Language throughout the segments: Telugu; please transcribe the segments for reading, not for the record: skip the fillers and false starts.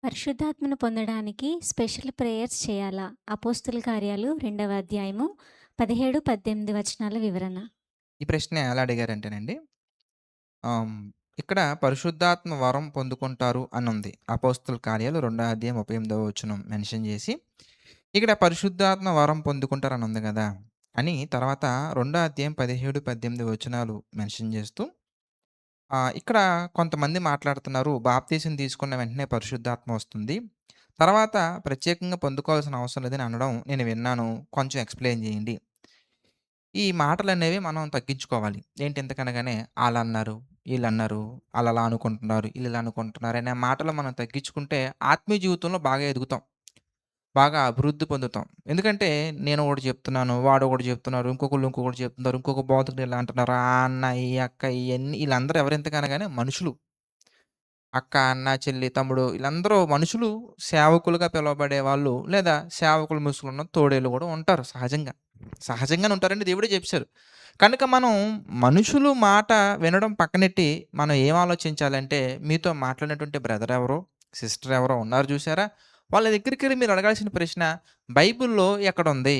పరిశుద్ధాత్మను పొందడానికి స్పెషల్ ప్రేయర్స్ చేయాలా? అపోస్తుల కార్యాలు 2వ అధ్యాయము 17, 18 వచనాల వివరణ. ఈ ప్రశ్న ఎలా అడిగారంటేనండి, ఆహ్, ఇక్కడ పరిశుద్ధాత్మ వరం పొందుకుంటారు అనుంది. అపోస్తుల కార్యాలు 2 అధ్యాయం 38 వచనం మెన్షన్ చేసి, ఇక్కడ పరిశుద్ధాత్మ వరం పొందుకుంటారనుంది గదా! అని తర్వాత 2 అధ్యాయం 17, 18 వచనాలు మెన్షన్ చేస్తూ, ఇక్కడ కొంతమంది మాట్లాడుతున్నారు. బాప్తీసం తీసుకున్న వెంటనే పరిశుద్ధాత్మ వస్తుంది. తర్వాత ప్రత్యేకంగా పొందుకోవాల్సిన అవసరం లేదని అనడం నేను విన్నాను. కొంచెం ఎక్స్‌ప్లెయిన్ చేయండి. ఈ మాటలనేవి మనం తగ్గించుకోవాలి. ఏంటి ఎందుకనగానే ఆళ్ళన్నారు, ఈళ్ళన్నారు, ఆళ్ళలా అనుకుంటున్నారు, ఈళ్ళిలా అనుకుంటున్నారు అనే మాటలు మనం తగ్గించుకుంటే ఆత్మీయ జీవితంలో బాగా ఎదుగుతాం. బాగా అభివృద్ధి పొందుతాం. ఎందుకంటే నేను ఒకటి చెప్తున్నాను, వాడు ఒకటి చెప్తున్నారు, ఇంకొకళ్ళు ఇంకొకటి చెప్తున్నారు, ఇంకొక బోధకుడు ఇలా అంటున్నారు. ఆ అన్న, ఈ అక్క ఇయన్నీ ఈళ్ళందరూ ఎవరెంతకనగానే మనుషులు. అక్క, అన్న, చెల్లి, తమ్ముడు ఈళ్ళందరూ మనుషులు. సేవకులుగా పిలువబడే వాళ్ళు లేదా సేవకుల ముసుగులో తోడేళ్ళు గూడా ఉంటారు సహజంగా. సహజంగానే ఉంటారండి. దేవుడే చెప్పేసారు. కనుక మనం మనుషులు మాట వినడం పక్కనెట్టి మనం ఏం ఆలోచించాలంటే మీతో మాట్లాడినటువంటి బ్రదర్ ఎవరో, సిస్టర్ ఎవరో ఉన్నారు చూసారా? వాళ్ళ దగ్గరికెళ్ళి మీరు అడగాల్సిన ప్రశ్న బైబిల్‌లో ఎక్కడుంది?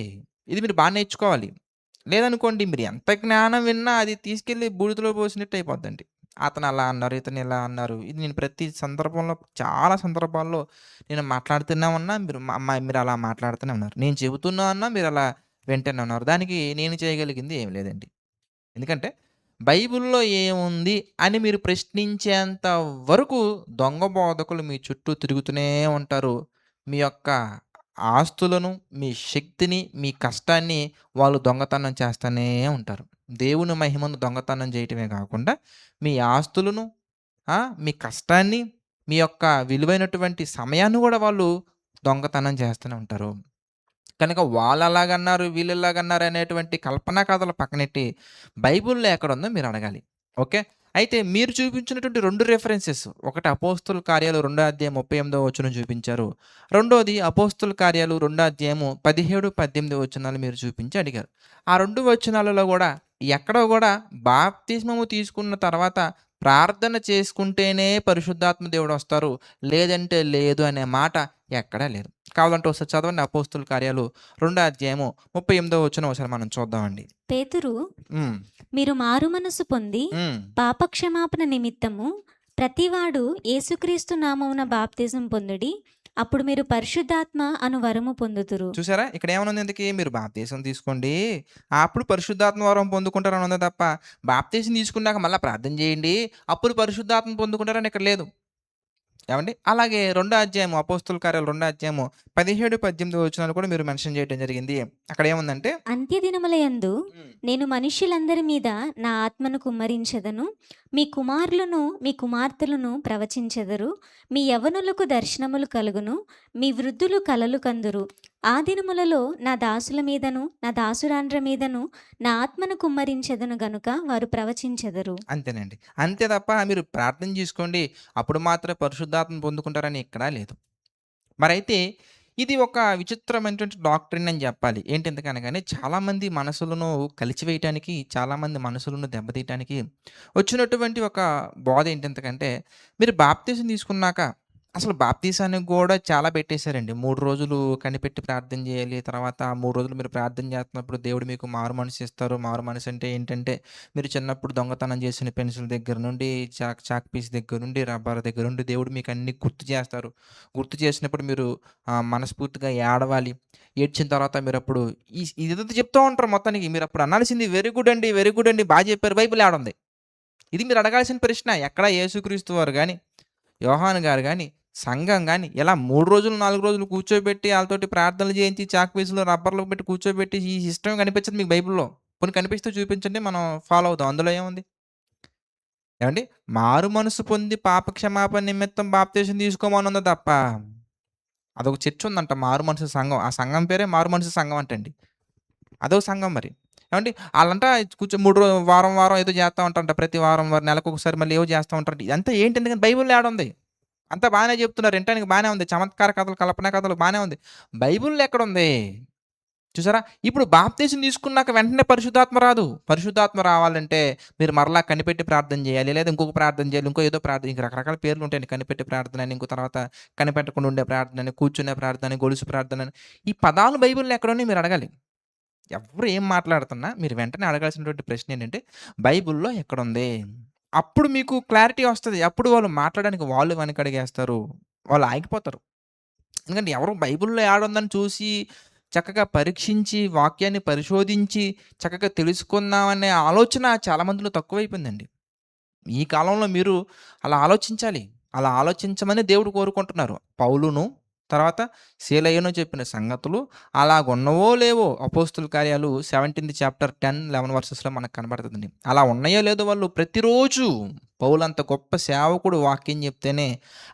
ఇది మీరు నేర్చుకోవాలి. లేదనుకోండి మీరు ఎంత జ్ఞానం విన్నా అది తీసుకెళ్ళి బూడిదలో పోసినట్టు అయిపోద్దండి. అతను అలా అన్నారు, ఇతను ఇలా అన్నారు. ఇది నేను ప్రతి సందర్భంలో చాలా సందర్భాల్లో నేను మాట్లాడుతూనే ఉన్నా మీరు అలా మాట్లాడుతూనే ఉన్నారు. నేను చెబుతున్నా అన్నా మీరు అలా వింటూనే ఉన్నారు. దానికి నేను చేయగలిగింది ఏమి లేదండి. ఎందుకంటే బైబిల్‌లో ఏముంది అని మీరు ప్రశ్నించేంత వరకు దొంగ బోధకులు మీ చుట్టూ తిరుగుతూనే ఉంటారు. మీ యొక్క ఆస్తులను, మీ శక్తిని, మీ కష్టాన్ని వాళ్ళు దొంగతనం చేస్తూనే ఉంటారు. దేవుని మహిమను దొంగతనం చేయటమే కాకుండా మీ ఆస్తులను, మీ కష్టాన్ని, మీ యొక్క విలువైనటువంటి సమయాన్ని గూడా వాళ్ళు దొంగతనం చేస్తూనే ఉంటారు. కనుక వాళ్ళలాగన్నారు, వీళ్ళిలాగన్నారు అనేటువంటి కల్పనా కథలు పక్కనెట్టి, బైబిల్‌లో ఎక్కడుందో మీరడగాలి. ఓకే. అయితే మీరు చూపించినటువంటి 2 రిఫరెన్సెస్ ఒకటి అపోస్తుల కార్యాలు 2 అధ్యాయం 38 చూపించారు. రెండోది అపోస్తుల కార్యాలు 2 అధ్యాయము 17, 18 వచనాలు మీరు చూపించి అడిగారు. ఆ 2 వచనాలలో గూడా ఎక్కడో గూడా బాప్తిస్మము తీసుకున్న తర్వాత ప్రార్థన చేసుకుంటేనే పరిశుద్ధాత్మ దేవుడొస్తారు. లేదంటే లేదు అనే మాట ఎక్కడా లేదు. కావాలంటే ఒకసారి చదవండి అపోస్తుల కార్యాలు 2 అధ్యాయము 38 వచనం ఒకసారి మనం చూద్దామండి. పేతురు, హ్మ్. మీరు మారుమనసు పొంది హ్మ్. పాపక్షమాపణ నిమిత్తము ప్రతివాడు యేసుక్రీస్తు నామమున బాప్తిజం పొందుడి. అప్పుడు మీరు పరిశుద్ధాత్మ అను వరము పొందుదురు. చూసారా? ఇక్కడ ఏమనుంది ఇంతకి మీరు బాప్తీసం తీసుకోండి. అప్పుడు పరిశుద్ధాత్మ వరం పొందుకుంటారని ఉంది తప్ప, బాప్తీసం తీసుకున్నాక మళ్ళా ప్రార్థన చేయండి. అప్పుడు పరిశుద్ధాత్మ పొందుకుంటారని ఇక్కడ లేదు. ఏవండీ? అలాగే రెండో అధ్యాయము అపోస్తుల కార్యాలు 2 అధ్యాయము 17, 18 వచనాలు కూడా మీరు మెన్షన్ చేయడం జరిగింది. అక్కడ ఏముందంటే అంత్యదినములయందు హ్మ్. నేను మనుష్యులందరి మీద నా ఆత్మను కుమ్మరించెదను. మీ కుమారులను, మీ కుమార్తెలను ప్రవచించెదరు. మీ యవ్వనులకు దర్శనములు కలుగును. మీ వృద్ధులు కలలు కందురు. ఆ దినములలో నా దాసుల మీదను, నా దాసురాండ్ర మీదను నా ఆత్మను కుమ్మరించెదను గనుక వారు ప్రవచించెదరు. అంతేనండి. అంతే తప్ప మీరు ప్రార్థన చేసుకోండి. అప్పుడు మాత్రమే పరిశుద్ధాత్మ పొందుకుంటారని ఎక్కడా లేదు. మరైతే ఇది ఒక విచిత్రమైనటువంటి డాక్ట్రిన్ అని జెప్పాలి. ఏంటి ఎందుకనగానే చాలామంది మనసులను కలిచివేయటానికి, చాలామంది మనసులను దెబ్బతీయటానికి వచ్చినటువంటి ఒక బోధ ఏంటెంతకంటే, మీరు బాప్తిసం తీసుకున్నాక అసలు బాప్తీసానికి గూడా చాలా పెట్టేసారండి. 3 రోజులు కనిపెట్టి ప్రార్థన జేయాలి. తర్వాత 3 రోజులు మీరు ప్రార్థన జేస్తున్నప్పుడు దేవుడు మీకు మారు మనసు ఇస్తారు. మారు మనసు అంటే ఏంటంటే, మీరు చిన్నప్పుడు దొంగతనం చేసిన పెన్సిల్ దగ్గర నుండి, చాక్ పీస్ దగ్గర నుండి, రబ్బర్ దగ్గర నుండి దేవుడు మీకు అన్నీ గుర్తు చేస్తారు. గుర్తు చేసినప్పుడు మీరు మనస్ఫూర్తిగా ఏడవాలి. ఏడ్చిన తర్వాత మీరప్పుడు ఇదేదో చెప్తా ఉంటారు మొత్తానికి. మీరప్పుడు అనాల్సింది వెరీ గుడ్ అండి, వెరీ గుడ్ అండి. చెప్పారు. బైబిల్ ఏడుంది? ఇది మీరు అడగాల్సిన ప్రశ్న. ఎక్కడ యేసుక్రీస్తు వారు గాని, యోహాను గారు గాని, సంఘం గాని ఇలా 3 రోజులు, 4 రోజులు కూర్చోబెట్టి ఆళ్ళతోటి ప్రార్థనలు చేయించి చాక్ పీసులు, రబ్బర్లు పెట్టి కూర్చోబెట్టి ఈ సిస్టమ్ కనిపించదు మీకు బైబిల్‌లో. పోనీ కనిపిస్తే చూపించండి మనం ఫాలో అవుదాం. అందులో ఏముంది? ఏవండీ? మారు మనసు పొంది పాప క్షమాపణ నిమిత్తం బాప్తిసం తీసుకోమనుంది తప్ప అదొక చర్చ్ ఉందంట మారు మనసు సంఘం. ఆ సంఘం పేరే మారు మనసు సంఘం అంటండి. అదోక సంఘం మరి. ఏవండీ ఆళ్ళంట కూర్చొని 3 వారం, వారం ఏదో చేస్తా ఉంటారంట. ప్రతి వారం, నెలకొకసారి మళ్ళీ ఏవో చేస్తా ఉంటారంట. ఇదంతా ఏంటి ఎందుకని బైబిల్‌లో ఏడుంది? అంతా బానే చెప్తున్నారు. వినటానికి బానే ఉంది. చమత్కార కథలు, కల్పనా కథలు బానే ఉంది. బైబిల్‌లో ఎక్కడుంది? చూసారా? ఇప్పుడు బాప్తీసం తీసుకున్నాక వెంటనే పరిశుద్ధాత్మ రాదు. పరిశుద్ధాత్మ రావాలంటే మీరు మరలా కనిపెట్టి ప్రార్థన చేయాలి. లేదా ఇంకొక ప్రార్థన చేయాలి. ఇంకో ఏదో ప్రార్థన ఇంక రకరకాల పేర్లు ఉంటాయండి. కనిపెట్టి ప్రార్థన అని, ఇంకో తర్వాత కనిపెట్టకుండా ఉండే ప్రార్థన అని, కూర్చునే ప్రార్థన అని, గొలుసు ప్రార్థన అని. ఈ పదాలు బైబిల్‌లో ఎక్కడున్నాయి మీరు అడగాలి. ఎవరు ఏం మాట్లాడుతున్నా మీరు వెంటనే అడగాల్సినటువంటి ప్రశ్న ఏంటంటే బైబిల్‌లో ఎక్కడుంది? అప్పుడు మీకు క్లారిటీ వస్తది. అప్పుడు వాళ్ళు మాట్లాడడానికి వాళ్ళు వెనకడుగేస్తారు. వాళ్ళు ఆగిపోతారు. ఎందుకంటే ఎవరు బైబిల్‌లో ఏడుందని చూసి, చక్కగా పరీక్షించి, వాక్యాన్ని పరిశోధించి, చక్కగా తెలుసుకుందామనే ఆలోచన చాలా మందిలో తక్కువైపోయిందండి. ఈ కాలంలో మీరు అలా ఆలోచించాలి. అలా ఆలోచించమని దేవుడు కోరుకుంటున్నారు. పౌలును, తర్వాత సీలయ్యను చెప్పిన సంగతులు అలాగున్నవో లేవో అపోస్తుల కార్యాలు 17థ్ చాప్టర్ 10, 11 వర్సెస్‌లో మనకు కనబడుతుందండి. అలా ఉన్నాయో లేదో వాళ్ళు ప్రతిరోజు పౌలంత గొప్ప సేవకుడు వాక్యం చెప్తేనే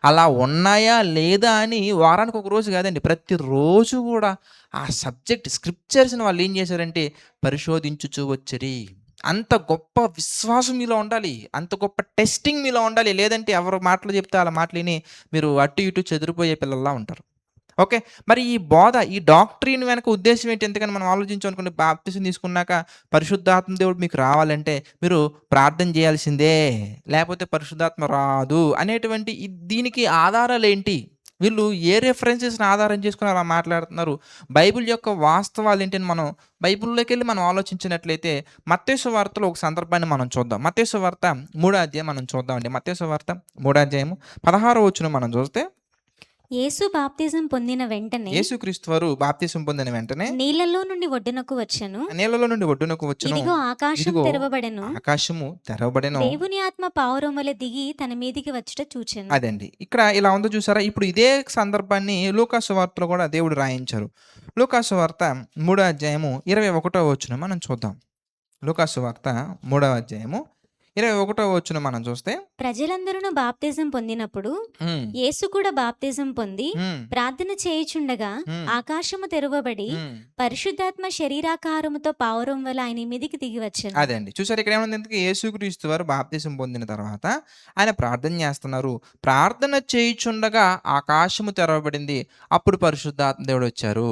అలా ఉన్నాయా లేదా అని వారానికి ఒక రోజు కాదండి. ప్రతిరోజు కూడా ఆ సబ్జెక్ట్ స్క్రిప్చర్స్‌ని వాళ్ళు ఏం చేశారంటే పరిశోధించుచు వచ్చిరి. అంత గొప్ప విశ్వాసం మీలో ఉండాలి. అంత గొప్ప టెస్టింగ్ మీలో ఉండాలి. లేదంటే ఎవరు మాటలు చెప్తే ఆళ్ళ మాటలు ఇని మీరు అటు ఇటు చెదిరిపోయే పిల్లల్లా ఉంటారు. ఓకే. మరి ఈ బోధ, ఈ డాక్ట్రిన్ వెనక ఉద్దేశ్యం ఏంటి? ఎందుకని మనం ఆలోచించామనుకోండి బాప్తిసం తీసుకున్నాక పరిశుద్ధాత్మ దేవుడు మీకు రావాలంటే మీరు ప్రార్థన చేయాల్సిందే. లేపోతే పరిశుద్ధాత్మ రాదు అనేటువంటి దీనికి ఆధారాలేంటి? వీళ్ళు ఏ రిఫరెన్సెస్‌ని ఆధారం చేసుకొని అలా మాట్లాడుతున్నారు? బైబిల్ యొక్క వాస్తవాలేంటని మనం బైబిల్‌లోకెళ్ళి మనం ఆలోచించినట్లయితే మత్తయి సువార్తలో ఒక సందర్భాన్ని మనం చూద్దాం. మత్తయి సువార్త 3 అధ్యాయం మనం చూద్దామండి. మత్తయి సువార్త 3 అధ్యాయము 16 వచనం మనం చూస్తే యేసు బాప్తిజం పొందిన వెంటనే యేసుక్రీస్తు వారు బాప్తిసం పొందిన వెంటనే నీళ్ళలో నుండి ఒడ్డునకు వచ్చెను. నీళ్ళలో నుండి ఒడ్డునకు వచ్చెను. ఇదిగో ఆకాశం ఇదిగో తెరవబడెను. ఆకాశము తెరవబడెను. దేవుని ఆత్మ పావురం వలె దిగి తన మీదికి వచ్చుట చూచెను. అదండి. ఇక్కడ ఇలా ఉందో చూసారా? ఇప్పుడు ఇదే సందర్భాన్ని లూకా సువార్తలో కూడా దేవుడు రాయించారు. లూకా సువార్త 3 అధ్యాయము 21 వచనం మనం చూద్దాం. లూకా సువార్త 3 అధ్యాయము 21 వచనం మనం చూస్తే ప్రజలందరూ బాప్తిజం పొందినప్పుడు హ్మ్. యేసు కూడా బాప్తిజం పొంది హ్మ్. ప్రార్థన చేయుచుండగా హ్మ్. ఆకాశము తెరవబడి హ్మ్. పరిశుద్ధాత్మ శరీరాకారముతో పావురం వలె ఆయన మీదికి దిగి వచ్చెను. అదండి. చూసారా ఇక్కడ ఏముంది ఇంతకీ యేసుక్రీస్తు వారు బాప్తిసం పొందిన తర్వాత ఆయన ప్రార్థన చేస్తున్నారు. ప్రార్థన చేయుచుండగా ఆకాశము తెరవబడింది. అప్పుడు పరిశుద్ధాత్మ దేవుడొచ్చారు.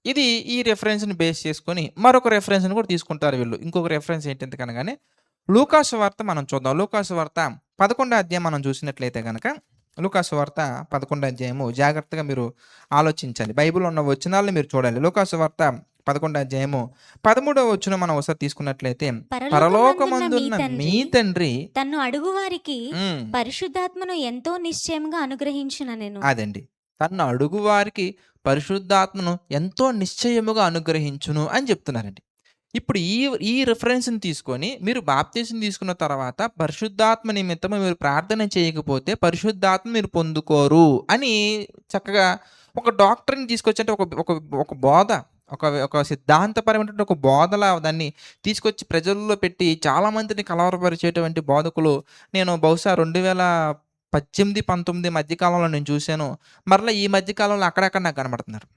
ఇది ఈ రిఫరెన్స్‌ని బేస్ చేసుకొని మరొక రిఫరెన్స్‌ని కూడా తీసుకుంటారు వీళ్ళు. ఇంకొక రిఫరెన్స్ ఏంటి ఎందుకనగానే లూకా సువార్త మనం చూద్దాం. లూకా సువార్త 11 అధ్యాయం మనం చూసినట్లయితే గనక లూకా సువార్త 11 అధ్యాయము జాగ్రత్తగా మీరు ఆలోచించాలి. బైబిల్‌లో ఉన్న వచనాలను మీరు చూడాలి. లూకా సువార్త 11 అధ్యాయము 13వ వచనం మనం ఒకసారి తీసుకున్నట్లయితే పరలోకమందున్న పరలోకమందున్న మీ తండ్రి తన్ను అడుగువారికి హ్మ్. పరిశుద్ధాత్మను ఎంతో నిశ్చయముగా అనుగ్రహించుననెను. అదండి. తన్ను అడుగువారికి పరిశుద్ధాత్మను ఎంతో నిశ్చయముగా అనుగ్రహించును అని చెప్తున్నారండి. ఇప్పుడు ఈ రిఫరెన్స్‌ని తీసుకొని మీరు బాప్తిసం తీసుకున్న తర్వాత పరిశుద్ధాత్మ నిమిత్తము మీరు ప్రార్థన చేయకపోతే పరిశుద్ధాత్మ మీరు పొందుకోరు అని చక్కగా ఒక డాక్టర్‌ని తీసుకొచ్చి అంటే ఒక ఒక ఒక బోధ, ఒక సిద్ధాంతపరమైనటువంటి ఒక బోధలా దాన్ని తీసుకొచ్చి ప్రజల్లో పెట్టి చాలా మందిని కలవరపరిచేటువంటి బోధకులు నేను బహుశా 2018, 19 మధ్య కాలంలో నేను చూసాను. మరలా ఈ మధ్య కాలంలో అక్కడక్కడ నాకు కనబడుతున్నారు.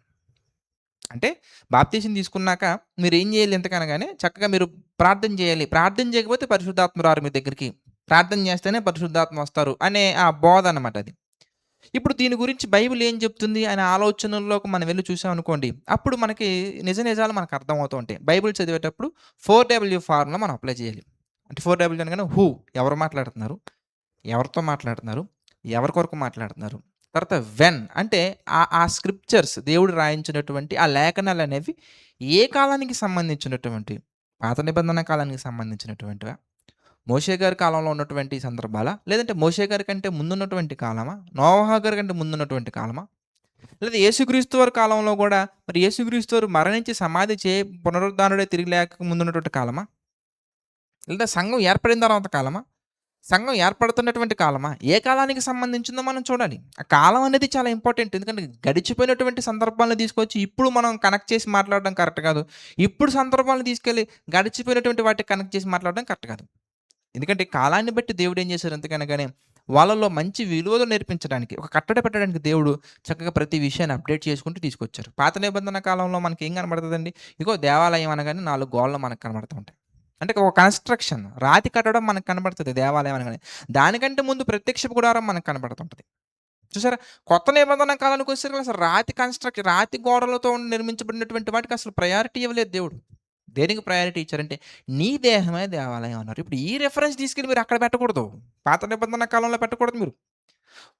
అంటే బాప్తీసం తీసుకున్నాక మీరేం చేయాలి ఎంతకనగానే చక్కగా మీరు ప్రార్థన చేయాలి. ప్రార్థన చేయకపోతే పరిశుద్ధాత్మ రారు మీ దగ్గరికి. ప్రార్థన చేస్తేనే పరిశుద్ధాత్మ వస్తారు అనే ఆ బోధ అనమాట అది. ఇప్పుడు దీని గురించి బైబిల్ ఏం చెప్తుంది అనే ఆలోచనల్లోకి మనం వెళ్లి చూసామనుకోండి. అప్పుడు మనకి నిజాలు మనకు అర్థమవుతూ ఉంటాయి. బైబిల్ చదివేటప్పుడు 4W ఫార్ములా మనం అప్లై చేయాలి. అంటే 4W అనగానే హూ ఎవరు మాట్లాడుతున్నారు? ఎవరితో మాట్లాడుతున్నారు? ఎవరి కొరకు మాట్లాడుతున్నారు? తర్వాత వెన్ అంటే ఆ స్క్రిప్చర్స్ దేవుడు రాయించినటువంటి ఆ లేఖనాలనేవి ఏ కాలానికి సంబంధించినటువంటివి? పాత నిబంధన కాలానికి సంబంధించినటువంటివా? మోషే గారి కాలంలో ఉన్నటువంటి సందర్భాలా? లేదంటే మోషే గారి కంటే ముందున్నటువంటి కాలమా? నోవహు గారి కంటే ముందున్నటువంటి కాలమా? లేదా యేసుక్రీస్తు వారి కాలంలో గూడా మరి యేసుక్రీస్తు వారు మరణించి సమాధి పునరుద్ధానుడై తిరిగి లేక ముందున్నటువంటి కాలమా? లేదా సంఘం ఏర్పడిన తర్వాత కాలమా? సంఘం ఏర్పడుతున్నటువంటి కాలమా? ఏ కాలానికి సంబంధించిందో మనం చూడాలి. ఆ కాలం అనేది చాలా ఇంపార్టెంట్. ఎందుకంటే గడిచిపోయినటువంటి సందర్భాలను తీసుకొచ్చి ఇప్పుడు మనం కనెక్ట్ చేసి మాట్లాడడం కరెక్ట్ కాదు. ఇప్పుడు సందర్భాలను తీసుకెళ్ళి గడిచిపోయినటువంటి వాటికి కనెక్ట్ చేసి మాట్లాడడం కరెక్ట్ కాదు. ఎందుకంటే కాలాన్ని బట్టి దేవుడు ఏం చేశారు ఎందుకనగానే వాళ్ళలో మంచి విలువలు నేర్పించడానికి, ఒక కట్టడి పెట్టడానికి దేవుడు చక్కగా ప్రతి విషయాన్ని అప్డేట్ చేసుకుంటూ తీసుకొచ్చారు. పాత నిబంధన కాలంలో మనకేం కనబడతదండి? ఇదిగో దేవాలయం అనగానే 4 గోడలు మనకు కనబడుతూ ఉంటాయి. అంటే ఒక కన్‌స్ట్రక్షన్ రాతి కట్టడం మనకు కనబడుతది దేవాలయం అనగానే. దానికంటే ముందు ప్రత్యక్ష గుడారం మనకు కనబడుతుంటది. చూసారా? కొత్త నిబంధన కాలానికి వచ్చేసరికి అసలు రాతి గోడలతో నిర్మించబడినటువంటి వాటికి అసలు ప్రయారిటీ ఇవ్వలేదు దేవుడు. దేనికి ప్రయారిటీ ఇచ్చారంటే, నీ దేహమే దేవాలయం అన్నారు. ఇప్పుడు ఈ రిఫరెన్స్ తీసుకెళ్ళి మీరు అక్కడ పెట్టకూడదు. పాత నిబంధన కాలంలో పెట్టకూడదు మీరు.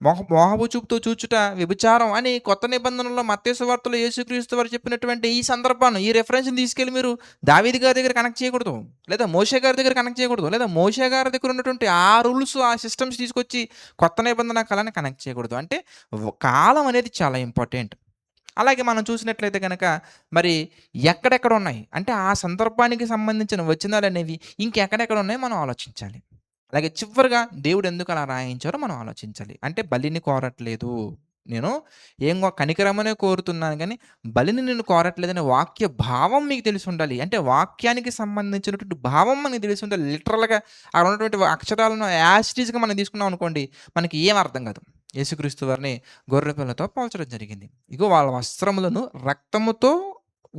మోహపు చూపుతో చూచుట వ్యభిచారం అని కొత్త నిబంధనలో మత్తయి సువార్తలో యేసుక్రీస్తు వారు చెప్పినటువంటి ఈ సందర్భాన్ని, ఈ రిఫరెన్స్‌ని తీసుకెళ్ళి మీరు దావీదు గారి దగ్గర కనెక్ట్ చేయకూడదు. లేదా మోషే గారి దగ్గర కనెక్ట్ చేయకూడదు. లేదా మోషే గారి దగ్గర ఉన్నటువంటి ఆ రూల్స్, ఆ సిస్టమ్స్ తీసుకొచ్చి కొత్త నిబంధన కాలాన్ని కనెక్ట్ చేయకూడదు. అంటే కాలం అనేది చాలా ఇంపార్టెంట్. అలాగే మనం చూసినట్లయితే గనక మరి ఎక్కడెక్కడ ఉన్నాయి అంటే ఆ సందర్భానికి సంబంధించిన వచనాలనేవి ఇంకెక్కడెక్కడ ఉన్నాయో మనం ఆలోచించాలి. అలాగే చివరగా దేవుడు ఎందుకు అలా రాయించారో మనం ఆలోచించాలి. అంటే బలిని కోరట్లేదు. నేను కనికరమనే కోరుతున్నాను గానీ, బలిని నేను కోరట్లేదనే వాక్య భావం మీకు తెలిసుండాలి. అంటే వాక్యానికి సంబంధించినటువంటి భావం మనకు తెలిసుండాలి. లిటరల్‌గా అక్కడ ఉన్నటువంటి అక్షరాలను యాజ్ ఇట్ ఈజ్‌గా మనం తీసుకున్నాం అనుకోండి, మనకి ఏం అర్థం కాదు. యేసుక్రీస్తు వారిని గొర్రెపిల్లతో పోల్చడం జరిగింది. ఇగో వాళ్ళ వస్త్రములను రక్తముతో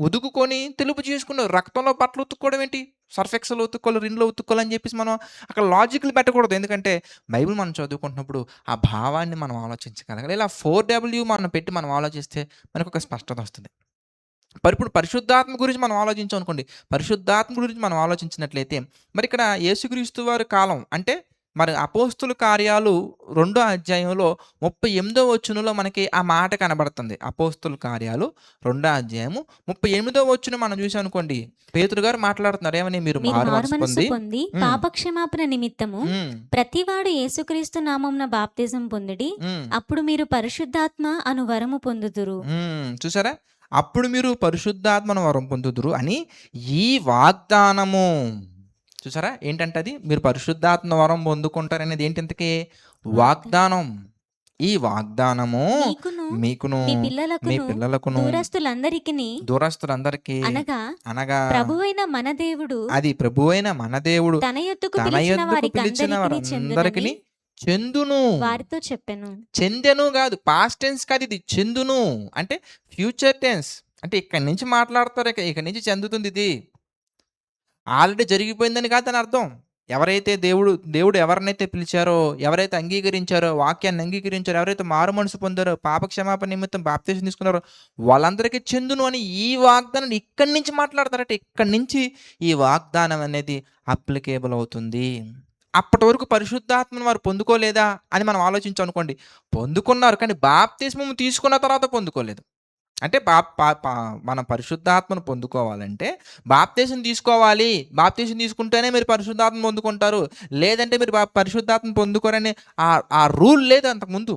ఉదుకుకొని తెలుపు చేసుకున్నారు. రక్తంలో బట్టలు ఉతుక్కోవడం ఏంటి? సర్ఫ్ ఎక్సెల్ ఉతుక్కోవాలి, రిన్‌లో ఉతుక్కోవాలి అని చెప్పేసి మనం అక్కడ లాజిక్‌లు పెట్టకూడదు. ఎందుకంటే బైబిల్ మనం చదువుకుంటున్నప్పుడు ఆ భావాన్ని మనం ఆలోచించగలగాలి. ఇలా 4W మనం పెట్టి మనం ఆలోచిస్తే మనకొక స్పష్టత వస్తది. ఇప్పుడు పరిశుద్ధాత్మ గురించి మనం ఆలోచించామనుకోండి. పరిశుద్ధాత్మ గురించి మనం ఆలోచించినట్లయితే మరి ఇక్కడ యేసుక్రీస్తు వారి కాలం అంటే మరి అపోస్తుల కార్యాలు 2 అధ్యాయంలో 38వ వచనంలో మనకి ఆ మాట కనబడుతుంది. అపోస్తుల కార్యాలు 2 అధ్యాయము 38వ వచనం మనం చూసామనుకోండి. పేతురు గారు మాట్లాడుతున్నారు. ఏమని? మీరు మీరు మారు మనసు మారుమనస్సు పొంది పొంది హ్మ్. పాపక్షమాపణ నిమిత్తము హ్మ్. ప్రతివాడు యేసుక్రీస్తు నామమున బాప్తిజం పొందుడి. హ్మ్. అప్పుడు మీరు పరిశుద్ధాత్మ అను వరము పొందుదురు. చూసారా? అప్పుడు మీరు పరిశుద్ధాత్మను వరం పొందుదురు అని ఈ వాగ్దానము చూసారా? ఏంటంటే అది మీరు పరిశుద్ధాత్మ వరం పొందుకుంటారనేది ఏంటి ఇంతకీ? వాగ్దానం. ఈ వాగ్దానము మీకును మీకును మీ మీ పిల్లలకును పిల్లలకును దూరస్తులందరికిని దూరస్తులందరికీ అనగా ప్రభువైన మన దేవుడు అది ప్రభువైన మన దేవుడు తన యొద్దకు తన పిలిచిన యొద్దకు పిలిచిన వారికందరికిని వారందరికిని చెందునని చెందును. వారితో చెప్పెను. చెందెను కాదు, పాస్ట్ టెన్స్ కాదు, ఇది చెందును అంటే ఫ్యూచర్ టెన్స్. అంటే ఇక్కడి నుంచి మాట్లాడతారు, ఇక్కడి నుంచి చెందుతుంది ఇది. ఆల్రెడీ జరిగిపోయిందని కాదని అర్థం. ఎవరైతే దేవుడు ఎవరినైతే పిలిచారో, ఎవరైతే అంగీకరించారో, వాక్యాన్ని అంగీకరించారో, ఎవరైతే మారు మనసు పొందారో, పాప క్షమాపణ నిమిత్తం బాప్తిసం తీసుకున్నారో వాళ్ళందరికీ చెందును అని ఈ వాగ్దానాన్ని ఇక్కడి నుంచి మాట్లాడతారట. ఇక్కడి నుంచి ఈ వాగ్దానం అనేది అప్లికేబుల్ అవుతుంది. అప్పటి వరకు పరిశుద్ధాత్మను వారు పొందుకోలేదా అని మనం ఆలోచించామనుకోండి. పొందుకున్నారు, కానీ బాప్తిస్మం తీసుకున్న తర్వాత పొందుకోలేదు. అంటే పా పా పా మనం పరిశుద్ధాత్మను పొందుకోవాలంటే బాప్తిసం తీసుకోవాలి. బాప్తిసం తీసుకుంటేనే మీరు పరిశుద్ధాత్మ పొందుకుంటారు. లేదంటే మీరు పరిశుద్ధాత్మ పొందుకోరని ఆ రూల్ లేదు అంతకుముందు.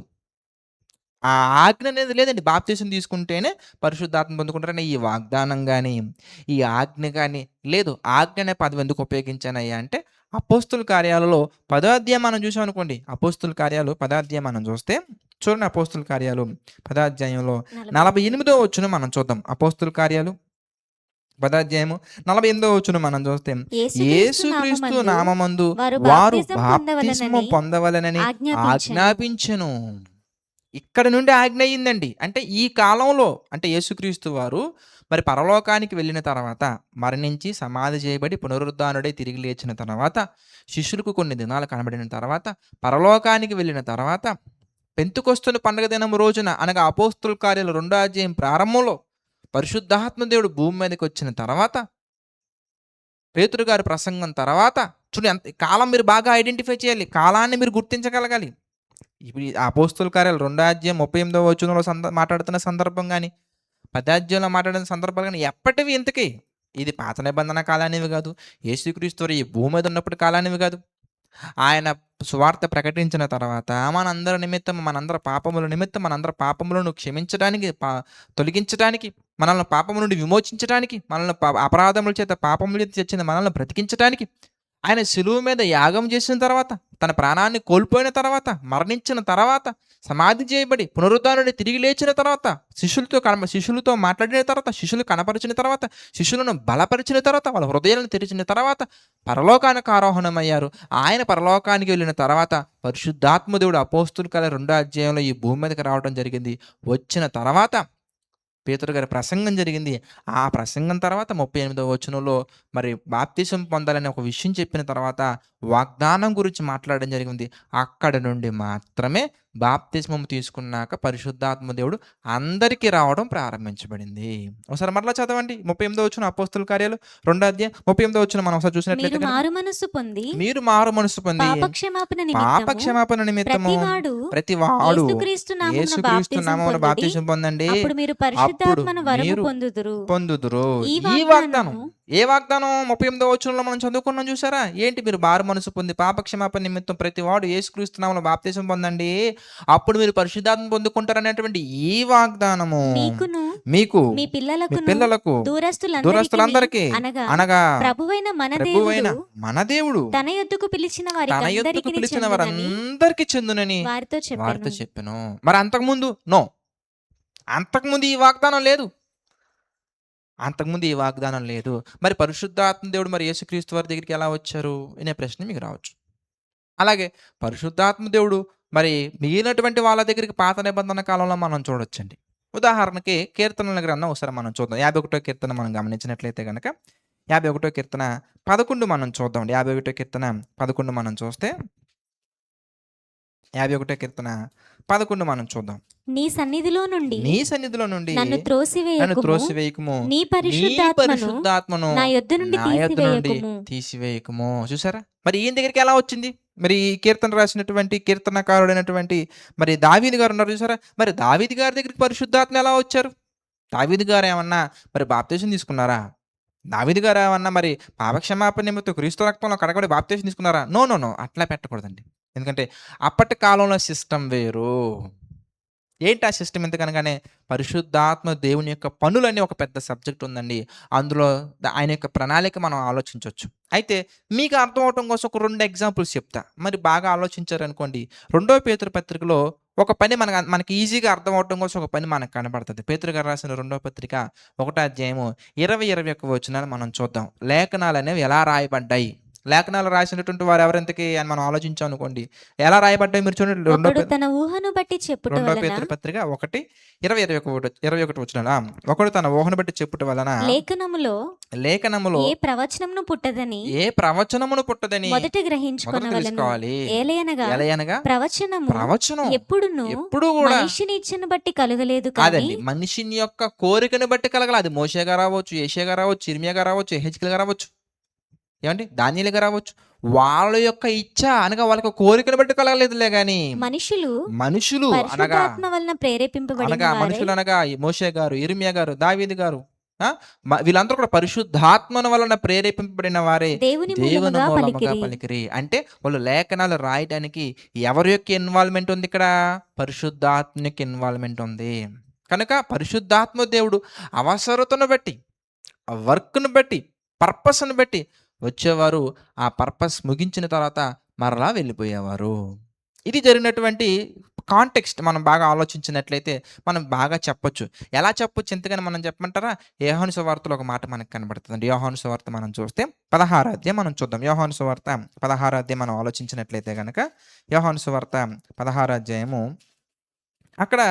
ఆ ఆజ్ఞ అనేది లేదండి. బాప్తిసం తీసుకుంటేనే పరిశుద్ధాత్మ పొందుకుంటారని ఈ వాగ్దానం గాని, ఈ ఆజ్ఞ గాని లేదు. ఆజ్ఞ అనే పదం ఎందుకు ఉపయోగించానయ్యా అంటే అపోస్తుల కార్యాలలో 10వ అధ్యాయం మనం చూసామనుకోండి. అపోస్తుల కార్యాలు 10వ అధ్యాయం మనం చూస్తే చూడండి. అపోస్తుల కార్యాలు 10వ అధ్యాయంలో 48వ వచనం మనం చూద్దాం. అపోస్తుల కార్యాలు 10వ అధ్యాయము 48వ వచనం మనం చూస్తే యేసుక్రీస్తు నామమందు వారు బాప్తిస్మము పొందవలెనని ఆజ్ఞాపించెను. ఇక్కడ నుండి ఆజ్ఞ అయిందండి. అంటే ఈ కాలంలో అంటే యేసుక్రీస్తు వారు మరి పరలోకానికి వెళ్ళిన తర్వాత మరణించి సమాధి చేయబడి పునరుద్ధానుడై తిరిగి లేచిన తర్వాత శిష్యులకు కొన్ని దినాలు కనబడిన తర్వాత పరలోకానికి వెళ్ళిన తర్వాత పెంతుకొస్తున్న పండుగ దినం రోజున అనగా అపోస్తుల కార్యాలు 2వ అధ్యాయం ప్రారంభంలో పరిశుద్ధాత్మ దేవుడు భూమి మీదకి వచ్చిన తర్వాత పేతురు గారి ప్రసంగం తర్వాత చూడండి, ఎంత కాలం మీరు బాగా ఐడెంటిఫై చేయాలి. కాలాన్ని మీరు గుర్తించగలగాలి. ఇప్పుడు ఈ అపోస్తుల కార్యాలు 2వ అధ్యాయం 38వ వచనంలో మాట్లాడుతున్న సందర్భం గాని, 10వ అధ్యాయంలో మాట్లాడిన సందర్భాలు గాని ఎప్పటివి ఇంతకీ? ఇది పాత నిబంధన కాలానివి కాదు. యేసుక్రీస్తు వారు ఈ భూమి మీద ఉన్నప్పుడు కాలానివి కాదు. ఆయన సువార్త ప్రకటించిన తర్వాత మనందరి నిమిత్తం, మనందరి పాపముల నిమిత్తం, మనందరి పాపములను క్షమించడానికి, తొలగించడానికి, మనల్ని పాపము నుండి విమోచించడానికి, మనల్ని అపరాధముల చేత పాపముల చేత తెచ్చిన మనల్ని బ్రతికించడానికి ఆయన శిలువ మీద యాగం చేసిన తర్వాత, తన ప్రాణాన్ని కోల్పోయిన తర్వాత, మరణించిన తర్వాత, సమాధి చేయబడి పునరుద్ధానుడి తిరిగి లేచిన తర్వాత, శిష్యులతో మాట్లాడిన తర్వాత, శిష్యులు కనపరిచిన తర్వాత, శిష్యులను బలపరిచిన తర్వాత, వాళ్ళ హృదయాలను తెరిచిన తర్వాత పరలోకానికి ఆరోహణమయ్యారు. ఆయన పరలోకానికి వెళ్ళిన తర్వాత పరిశుద్ధాత్మ దేవుడు అపోస్తుల కార్యాలు 2వ అధ్యాయంలో ఈ భూమి మీదకి రావడం జరిగింది. వచ్చిన తర్వాత పేతురు గారి ప్రసంగం జరిగింది. ఆ ప్రసంగం తర్వాత 38వ వచనంలో మరి బాప్తిసం పొందాలని ఒక విషయం చెప్పిన తర్వాత వాగ్దానం గురించి మాట్లాడడం జరిగింది. అక్కడ నుండి మాత్రమే బాప్తిస్మం తీసుకున్నాక పరిశుద్ధాత్మ దేవుడు అందరికీ రావడం ప్రారంభించబడింది. ఒకసారి మరలా చదవండి. 38వ వచనం అపోస్తలుల కార్యాలు 2వ అధ్యాయం 38వ వచనం మనం ఒకసారి మీరు చూసినట్లయితే గనుక, మారు మనస్సు పొంది మీరు మారు మనసు పొంది పాపక్షమాపణ పాప నిమిత్తము క్షమాపణ నిమిత్తము ప్రతివాడు ప్రతివాడు యేసుక్రీస్తు నామమున యేసుక్రీస్తు బాప్తిసం నామమున పొందుడి. బాప్తిసం పొందండి, అప్పుడు మీరు అప్పుడు పరిశుద్ధాత్మను వరము మీరు పొందుదురు. పొందుదురు. ఈ ఈ వాగ్దానం వాగ్దానము ఏ వాగ్దానం 38వ వచనంలో మనం చదువుకున్నాం చూసారా? ఏంటి? మీరు మారు మనసు పొంది పాప క్షమాపణ నిమిత్తం ప్రతివాడు యేసుక్రీస్తు నామమున బాప్తిసం పొందండి, అప్పుడు మీరు పరిశుద్ధాత్మ పొందుకుంటారనేటువంటి ఈ వాగ్దానము మీకును మీకు మీ మీ పిల్లలకును పిల్లలకు దూరస్తులందరికీ దూరస్తులందరికీ అనగా అనగా ప్రభువైన మన ప్రభువైన దేవుడు మన దేవుడు తన యొద్దకు పిలిచిన తన యొద్దకు వారికి పిలిచిన చెందునని వారందరికీ చెందునని వారితో వారితో చెప్పాను. చెప్పాను. మరి అంతకుముందు నో, అంతకుముందు ఈ వాగ్దానం లేదు. అంతకుముందు ఈ వాగ్దానం లేదు. మరి పరిశుద్ధాత్మ దేవుడు మరి యేసుక్రీస్తు వారి దగ్గరికి ఎలా వచ్చారు అనే ప్రశ్న మీకు రావచ్చు. అలాగే పరిశుద్ధాత్మ దేవుడు మరి మిగిలినటువంటి వాళ్ళ దగ్గరికి పాత నిబంధన కాలంలో మనం చూడొచ్చండి. ఉదాహరణకి కీర్తనల గ్రంథం ఒకసారి మనం చూద్దాం. 51వ కీర్తన మనం గమనించినట్లయితే గనక 51వ కీర్తన 11 మనం చూద్దామండి. 51వ కీర్తన 11 మనం చూస్తే 51వ కీర్తన 11 మనం చూద్దాం. నీ సన్నిధిలో నుండి నీ సన్నిధిలో నుండి నన్ను నన్ను త్రోసివేయకుము, త్రోసివేయకము, నీ నీ పరిశుద్ధాత్మను పరిశుద్ధాత్మను నా యొద్ద నుండి నా యొద్ద నుండి తీసివేయకుము. తీసివేయకము. చూసారా? మరి ఈయన దగ్గరికి ఎలా వచ్చింది? మరి ఈ కీర్తన రాసినటువంటి కీర్తనకారుడైనటువంటి మరి దావీదు గారు ఉన్నారు చూసారా? మరి దావీదు గారి దగ్గరికి పరిశుద్ధాత్మ ఎలా వచ్చారు? దావీదు గారు ఏమన్నా మరి బాప్తిసం తీసుకున్నారా? దావీదు గారు ఏమన్నా మరి పాపక్షమాపణ నిమిత్తం క్రీస్తు రక్తంలో కడగబడి బాప్తిసం తీసుకున్నారా? నో నో నో, అట్లా పెట్టకూడదండి. ఎందుకంటే అప్పటి కాలంలో సిస్టమ్ వేరు. ఏంటి ఆ సిస్టమ్? ఎందుకనగానే పరిశుద్ధాత్మ దేవుని యొక్క పనులని ఒక పెద్ద సబ్జెక్ట్ ఉందండి. అందులో ఆయన యొక్క ప్రణాళిక మనం ఆలోచించవచ్చు. అయితే మీకు అర్థం అవటం కోసం ఒక 2 ఎగ్జాంపుల్స్ చెప్తా. మరి బాగా ఆలోచించారనుకోండి, 2వ పేతురు పత్రికలో ఒక పని మనకి ఈజీగా అర్థం అవటం కోసం ఒక పని మనకు కనబడుతుంది. పేతురు గారు రాసిన 2వ పత్రిక 1వ అధ్యాయము 20, 21 వచనాలు మనం చూద్దాం. లేఖనాలు అనేవి ఎలా రాయబడ్డాయి, లేఖనాలు రాసినటువంటి వారు ఎవరెంతకి అని మనం ఆలోచించాం అనుకోండి, ఎలా రాయబడ్డాయి మీరు చూడండి. ఒకడు తన ఊహను బట్టి చెప్పుట 2వ వలన పేతురు పత్రిక 1, 20, 21 వచనాలు. ఒకడు తన ఊహను బట్టి చెప్పుట వలన లేఖనములో ఏ ప్రవచనమును పుట్టదని ఏ ప్రవచనమును పుట్టదని మొదట మొదట గ్రహించుకొనవలెను. తెలుసుకోవాలి. ఏలయనగా ప్రవచనము ప్రవచనం ఎప్పుడును ఎప్పుడు కూడా మనిషిని ఇచ్చను బట్టి కలుగలేదు కానీ కాదండి, మనిషిని యొక్క కోరికను బట్టి కలగాలి. అది మోషేగా రావచ్చు, ఏషియాగా రావచ్చు, ఇర్మియాగా రావచ్చు, ఎహెజ్కేలుగా రావచ్చు, ఏమండి దానియేలుగా రావచ్చు. వాళ్ళ యొక్క ఇచ్చ అనగా వాళ్ళ యొక్క కోరికను బట్టి కలగలేదులే గాని మనుషులు అనగా పరిశుద్ధాత్మ వలన ప్రేరేపింపబడిన వారై మనుషులు అనగా ఈ మోషే గారు, ఇర్మియా గారు, దావీదు గారు, వీళ్ళందరూ కూడా పరిశుద్ధాత్మను వలన ప్రేరేపింపబడిన వారే దేవుని దేవుని మూలముగా మూలముగా పలికిరి. పలికిరి. అంటే వాళ్ళు లేఖనాలు రాయడానికి ఎవరి యొక్క ఇన్వాల్వ్మెంట్ ఉంది ఇక్కడ? పరిశుద్ధాత్మ యొక్క ఇన్వాల్వ్మెంట్ ఉంది. కనుక పరిశుద్ధాత్మ దేవుడు అవసరతను బట్టి, ఆ వర్క్ను బట్టి, పర్పస్ను బట్టి వచ్చేవారు. ఆ పర్పస్ ముగించిన తర్వాత మరలా వెళ్ళిపోయేవారు. ఇది జరిగినటువంటి కాంటెక్స్ట్ మనం బాగా ఆలోచించినట్లయితే మనం బాగా చెప్పొచ్చు. ఎలా చెప్పొచ్చు ఎంతగానో మనం చెప్పమంటారా? యోహాను సువార్తలో ఒక మాట మనకు కనబడుతుందండి. యోహాను సువార్త మనం చూస్తే 16వ అధ్యాయం మనం చూద్దాం. యోహాను సువార్త 16వ అధ్యాయం మనం ఆలోచించినట్లయితే గనక యోహాను సువార్త 16వ అధ్యాయము అక్కడ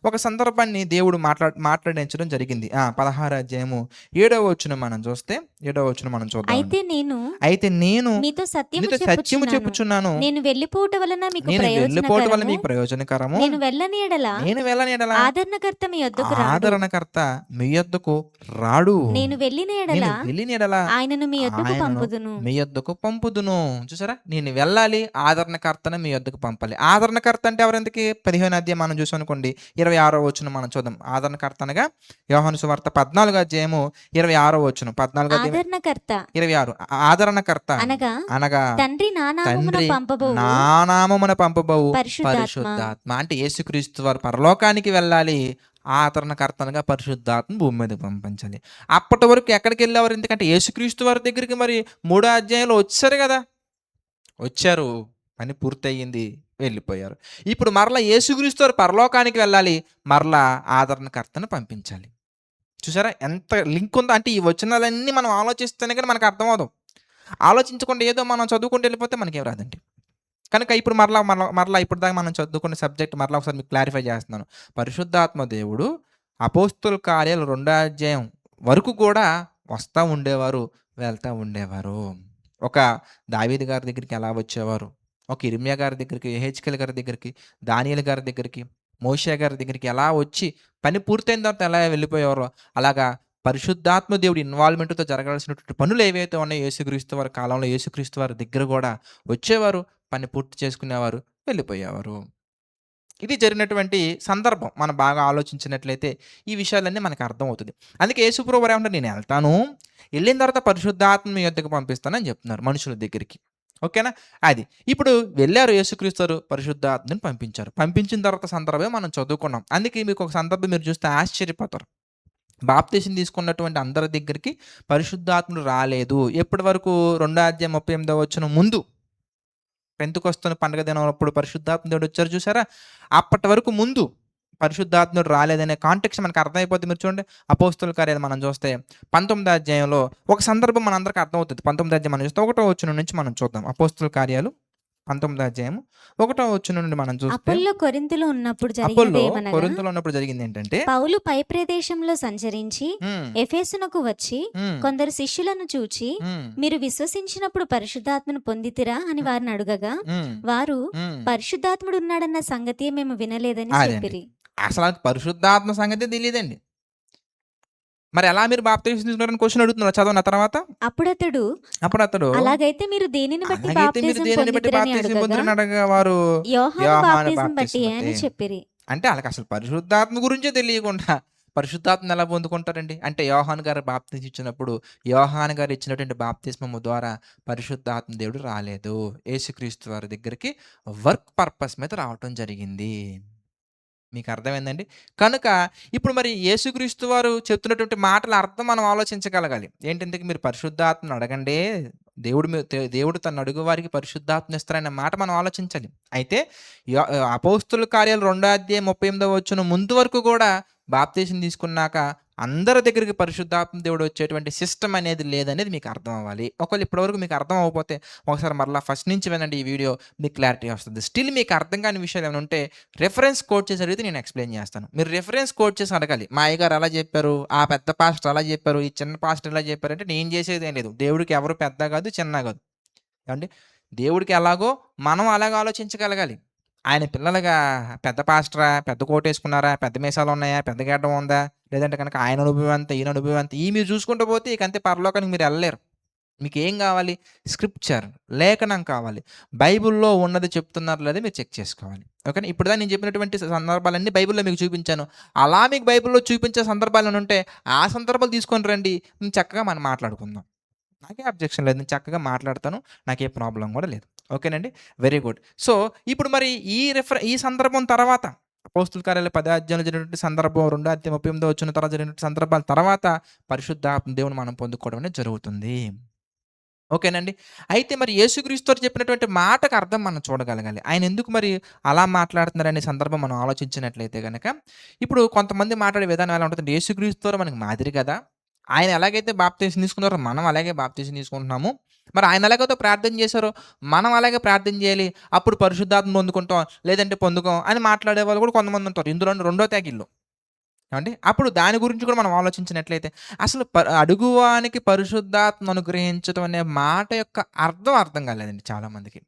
ఒక సందర్భాన్ని దేవుడు మాట్లాడించడం జరిగింది. 16వ అధ్యాయము 7వ వచనం మనం చూస్తే 7వ వచనం మనం చూద్దాం. అయితే నేను మీతో సత్యము సత్యము చెప్పుచున్నాను, నేను వెళ్ళిపోవట వలన మీకు నేను వెళ్ళిపోవటం వల్ల మీకు ప్రయోజనకరము. ప్రయోజనకరము. నేను వెళ్ళని ఎడల ఆదరణకర్త మీ యొద్దకు రాడు. ఆదరణకర్త మీ యొద్దకు రాడు. నేను వెళ్ళిన నేను ఎడల వెళ్ళిన ఎడల ఆయనను మీ యొద్దకు ఆయనను పంపుదును. మీ యొద్దకు పంపుదును. చూసారా? నేను వెళ్ళాలి, ఆదరణకర్తను మీ యొద్దకు పంపాలి. ఆదరణకర్త అంటే ఎవరెందుకు? 15వ అధ్యాయం మనం చూసాం అనుకోండి, 26వ వచనం మనం చూద్దాం. ఆదరణకర్త అనగా యోహాను సువార్త 14వ అధ్యాయము 26వ వచనం. 14వ అధ్యాయం ఆదరణకర్త 26. ఆదరణకర్త అనగా తండ్రి నా నామమున తండ్రి పంపబోవు నా నామమున పంపబోవు పరిశుద్ధాత్మ. పరిశుద్ధాత్మ. అంటే యేసుక్రీస్తు వారు పరలోకానికి వెళ్ళాలి, ఆదరణకర్తనగా పరిశుద్ధాత్మ భూమి మీద పంపించాలి. అప్పటి వరకు ఎక్కడికి వెళ్ళేవారు? ఎందుకంటే యేసుక్రీస్తు వారి దగ్గరికి మరి 3వ అధ్యాయంలో వచ్చారు కదా, వచ్చారు, పని పూర్తయింది, వెళ్ళిపోయారు. ఇప్పుడు మరలా యేసుక్రీస్తు వారు పరలోకానికి వెళ్ళాలి, మరలా ఆదరణకర్తను పంపించాలి. చూసారా ఎంత లింక్ ఉందో? అంటే ఈ వచనాలన్నీ మనం ఆలోచిస్తేనే కానీ మనకు అర్థమవుతాం. ఆలోచించకుండా ఏదో మనం చదువుకుంటూ వెళ్ళిపోతే మనకేం రాదండి. కనుక ఇప్పుడు మరలా ఇప్పుడు దాకా మనం చదువుకున్న సబ్జెక్ట్ మరలా ఒకసారి మీకు క్లారిఫై చేస్తున్నాను. పరిశుద్ధాత్మ దేవుడు అపోస్తుల కార్యాలు 2వ అధ్యాయం వరకు కూడా వస్తూ ఉండేవారు, వెళ్తూ ఉండేవారు. ఒక దావీదు గారి దగ్గరికి ఎలా వచ్చేవారు, ఒక ఇర్మియా గారి దగ్గరికి, యెహెజ్కేలు గారి దగ్గరికి, దానియేలు గారి దగ్గరికి, మోషే గారి దగ్గరికి ఎలా వచ్చి పని పూర్తయిన తర్వాత ఎలా వెళ్ళిపోయేవారో, అలాగా పరిశుద్ధాత్మ దేవుడి ఇన్వాల్వ్‌మెంట్‌తో జరగాల్సినటువంటి పనులు ఏవైతే ఉన్నాయో యేసుక్రీస్తు వారి కాలంలో యేసుక్రీస్తు వారి దగ్గర గూడా వచ్చేవారు, పని పూర్తి చేసుకునేవారు, వెళ్ళిపోయేవారు. ఇది జరిగినటువంటి సందర్భం. మనం బాగా ఆలోచించినట్లయితే ఈ విషయాలన్నీ మనకు అర్థమవుతది. అందుకే యేసుప్రభు వారేమంటారు, "నేనెళ్తాను. ఎళ్ళిన తర్వాత పరిశుద్ధాత్మని మీ యొద్దకు పంపిస్తానని" చెప్తున్నారు మనుషుల దగ్గరికి. ఓకేనా? అది. ఇప్పుడు వెళ్లారు యేసుక్రీస్తు వారు పరిశుద్ధాత్మని పంపించారు. పంపించిన తర్వాత సందర్భమే మనం చదువుకున్నాం. అందుకే మీకొక సందర్భం మీరు చూస్తే ఆశ్చర్యపోతారు. బాప్తిసం తీసుకున్నటువంటి అందరి దగ్గరికి పరిశుద్ధాత్ముడు రాలేదు. ఎప్పటి వరకు? 2 అధ్యాయం 38 వచనం ముందు. పెంతెకొస్తు పండగ దినమప్పుడు పరిశుద్ధాత్మ దేవుడొచ్చారు చూసారా? అప్పటి వరకు ముందు పరిశుద్ధాత్ముడు రాలేదనే కాంటెక్స్ట్ మనకు అర్థమైపోద్ది. మీరు చూడండి అపోస్తలుల కార్యాలు మనం చూస్తే 19 అధ్యాయంలో ఒక సందర్భం మనందరికి అర్థమవుతది. 19 అధ్యాయం మనం చూస్తే 1 వచనం నుంచి మనం చూద్దాం. అపోస్తలుల కార్యాలు 19 అధ్యాయం 1 వచనం నుండి మనం చూస్తే అపొల్లో కొరింథులో ఉన్నప్పుడు అపొల్లో జరిగినదేమనగా, కొరింథులో ఉన్నప్పుడు జరిగిందేంటంటే పౌలు పై ప్రదేశంలో సంచరించి హ్మ్. ఎఫెసునకు వచ్చి హ్మ్. కొందరు శిష్యులను చూచి, హ్మ్. మీరు విశ్వసించినప్పుడు పరిశుద్ధాత్మను పొందితిరా అని వారిని అడగగా, హ్మ్. వారు హ్మ్. పరిశుద్ధాత్ముడు ఉన్నాడన్న సంగతియే మేము వినలేదని అదండి. చెప్పిరి. అసల పరిశుద్ధాత్మ సంగతే తెలీదండి. మరి ఎలా మీరు బాప్తిసం తీసుకున్నారని క్వెషన్ అడుగుతున్నారు చదవనా తర్వాత? అప్పుడతడు, అప్పుడతడు అలాగైతే మీరు దేనిని బట్టి అలాగైతే మీరు బాప్తిజం దేనిని బట్టి పొందితిరని బాప్తిసం అడగగా, పొందిరని అడగగా వారు యోహాను యోహాను బాప్తిజం బాప్తిసం బట్టియే బట్టే. అని చెప్పిరి. అంటే ఆళ్ళకసలు పరిశుద్ధాత్మ గురించే తెలియకుండా పరిశుద్ధాత్మని ఎలా పొందుకుంటారండి? అంటే యోహాను గారు బాప్తిసం ఇచ్చినప్పుడు యోహాను గారు ఇచ్చినటువంటి బాప్తిస్మము ద్వారా పరిశుద్ధాత్మ దేవుడు రాలేదు. యేసుక్రీస్తు వారి దగ్గరికి వర్క్ పర్పస్ మీద రావటం జరిగింది. మీకు అర్థమైందండి? కనుక ఇప్పుడు మరి యేసుక్రీస్తు వారు చెప్తున్నటువంటి మాటల అర్థం మనం ఆలోచించగలగాలి. ఏంటి మీరు పరిశుద్ధాత్మను అడగండే, దేవుడు తన అడుగు వారికి పరిశుద్ధాత్మను ఇస్తారనే మాట మనం ఆలోచించాలి. అయితే అపోస్తుల కార్యాలు 2 అధ్యాయం 38 ముందు వరకు కూడా బాప్తిసం తీసుకున్నాక అందరి దగ్గరికి పరిశుద్ధాత్మ దేవుడు వచ్చేటువంటి సిస్టమ్ అనేది లేదనేది మీకు అర్థం అవ్వాలి. ఒకవేళ ఇప్పటివరకు మీకు అర్థం అవ్వకపోతే ఒకసారి మరలా ఫస్ట్ నుంచి వినండి ఈ వీడియో. మీకు క్లారిటీ వస్తది. స్టిల్ మీకు అర్థం కాని విషయాలు ఏమైనా ఉంటే రిఫరెన్స్ కోట్ చేసి అడిగితే నేను ఎక్స్‌ప్లెయిన్ చేస్తాను. మీరు రిఫరెన్స్ కోట్ చేసి అడగాలి. మా అయ్యగారు అలా చెప్పారు, ఆ పెద్ద పాస్టర్ అలా చెప్పారు, ఈ చిన్న పాస్టర్ ఇలా చెప్పారంటే నేను చేసేదేం లేదు. దేవుడికి ఎవరు పెద్ద కాదు, చిన్న కాదు. ఏవండీ? దేవుడికి ఎలాగో మనం అలాగే ఆలోచించగలగాలి. ఆయన పిల్లలుగా పెద్ద పాస్టరా, పెద్ద కోటేసుకున్నారా, పెద్ద మీసాలున్నాయా, పెద్ద గెడ్డం ఉందా, లేదంటే గనక ఆయన అనుభవం ఎంత, ఈయన అనుభవం ఎంత, ఇయి మీరు చూసుకుంటూ పోతే ఇక అంతే పరలోకానికి మీరెళ్ళలేరు. మీకేం గావాలి? స్క్రిప్చర్, లేఖనం కావాలి. బైబిల్‌లో ఉన్నది చెప్తున్నారో లేదో మీరు చెక్ చేసుకోవాలి. ఓకేనా? ఇప్పటిదాకా నేను చెప్పినటువంటి సందర్భాలన్నీ బైబిల్‌లో మీకు చూపించాను. అలా మీకు బైబిల్‌లో చూపించే సందర్భాలేమైనా ఉంటే, ఆ సందర్భాలు తీసుకొని రండి. చక్కగా మనం మాట్లాడుకుందాం. నాకేం అబ్జెక్షన్ లేదు. నేను చక్కగా మాట్లాడతాను. నాకే ప్రాబ్లమ్ గూడా లేదు. ఓకేనండి. Very good. సో, ఇప్పుడు మరి ఈ సందర్భం తర్వాత అపోస్తుల కార్యాలు 10 అధ్యాయంలో జరిగినటువంటి సందర్భం, 2 అధ్యాయం 38 వచ్చిన తర్వాత జరిగినటువంటి సందర్భాల తర్వాత పరిశుద్ధాత్మ దేవుని మనం పొందుకోవడం అనేది జరుగుతుంది. ఓకేనండి. అయితే మరి యేసుక్రీస్తు వారు చెప్పినటువంటి మాటకు అర్థం మనం చూడగలగాలి. ఆయన ఎందుకు మరి అలా మాట్లాడుతున్నారనే సందర్భం మనం ఆలోచించినట్లయితే గనక, ఇప్పుడు కొంతమంది మాట్లాడే విధానం ఎలా ఉంటదంటే, యేసుక్రీస్తు వారు మనకు మాదిరి గదా! ఆయన ఎలాగైతే బాప్తిసం తీసుకున్నారో మనం అలాగే బాప్తిసం తీసుకుంటున్నాము. మరి ఆయన ఎలాగైతే ప్రార్థన చేశారో మనం అలాగే ప్రార్థన చేయాలి. అప్పుడు పరిశుద్ధాత్మ పొందుకుంటాం, లేదంటే పొందుకోం అని మాట్లాడే వాళ్ళు కూడా కొంతమంది ఉంటారు. ఇందులోని రెండో తెగిల్లో. ఏవండీ? అప్పుడు దాని గురించి కూడా మనం ఆలోచించినట్లయితే, అసలు అడుగువానికి పరిశుద్ధాత్మను అనుగ్రహించటం అనే మాట యొక్క అర్థం కాలేదండి చాలా మందికి.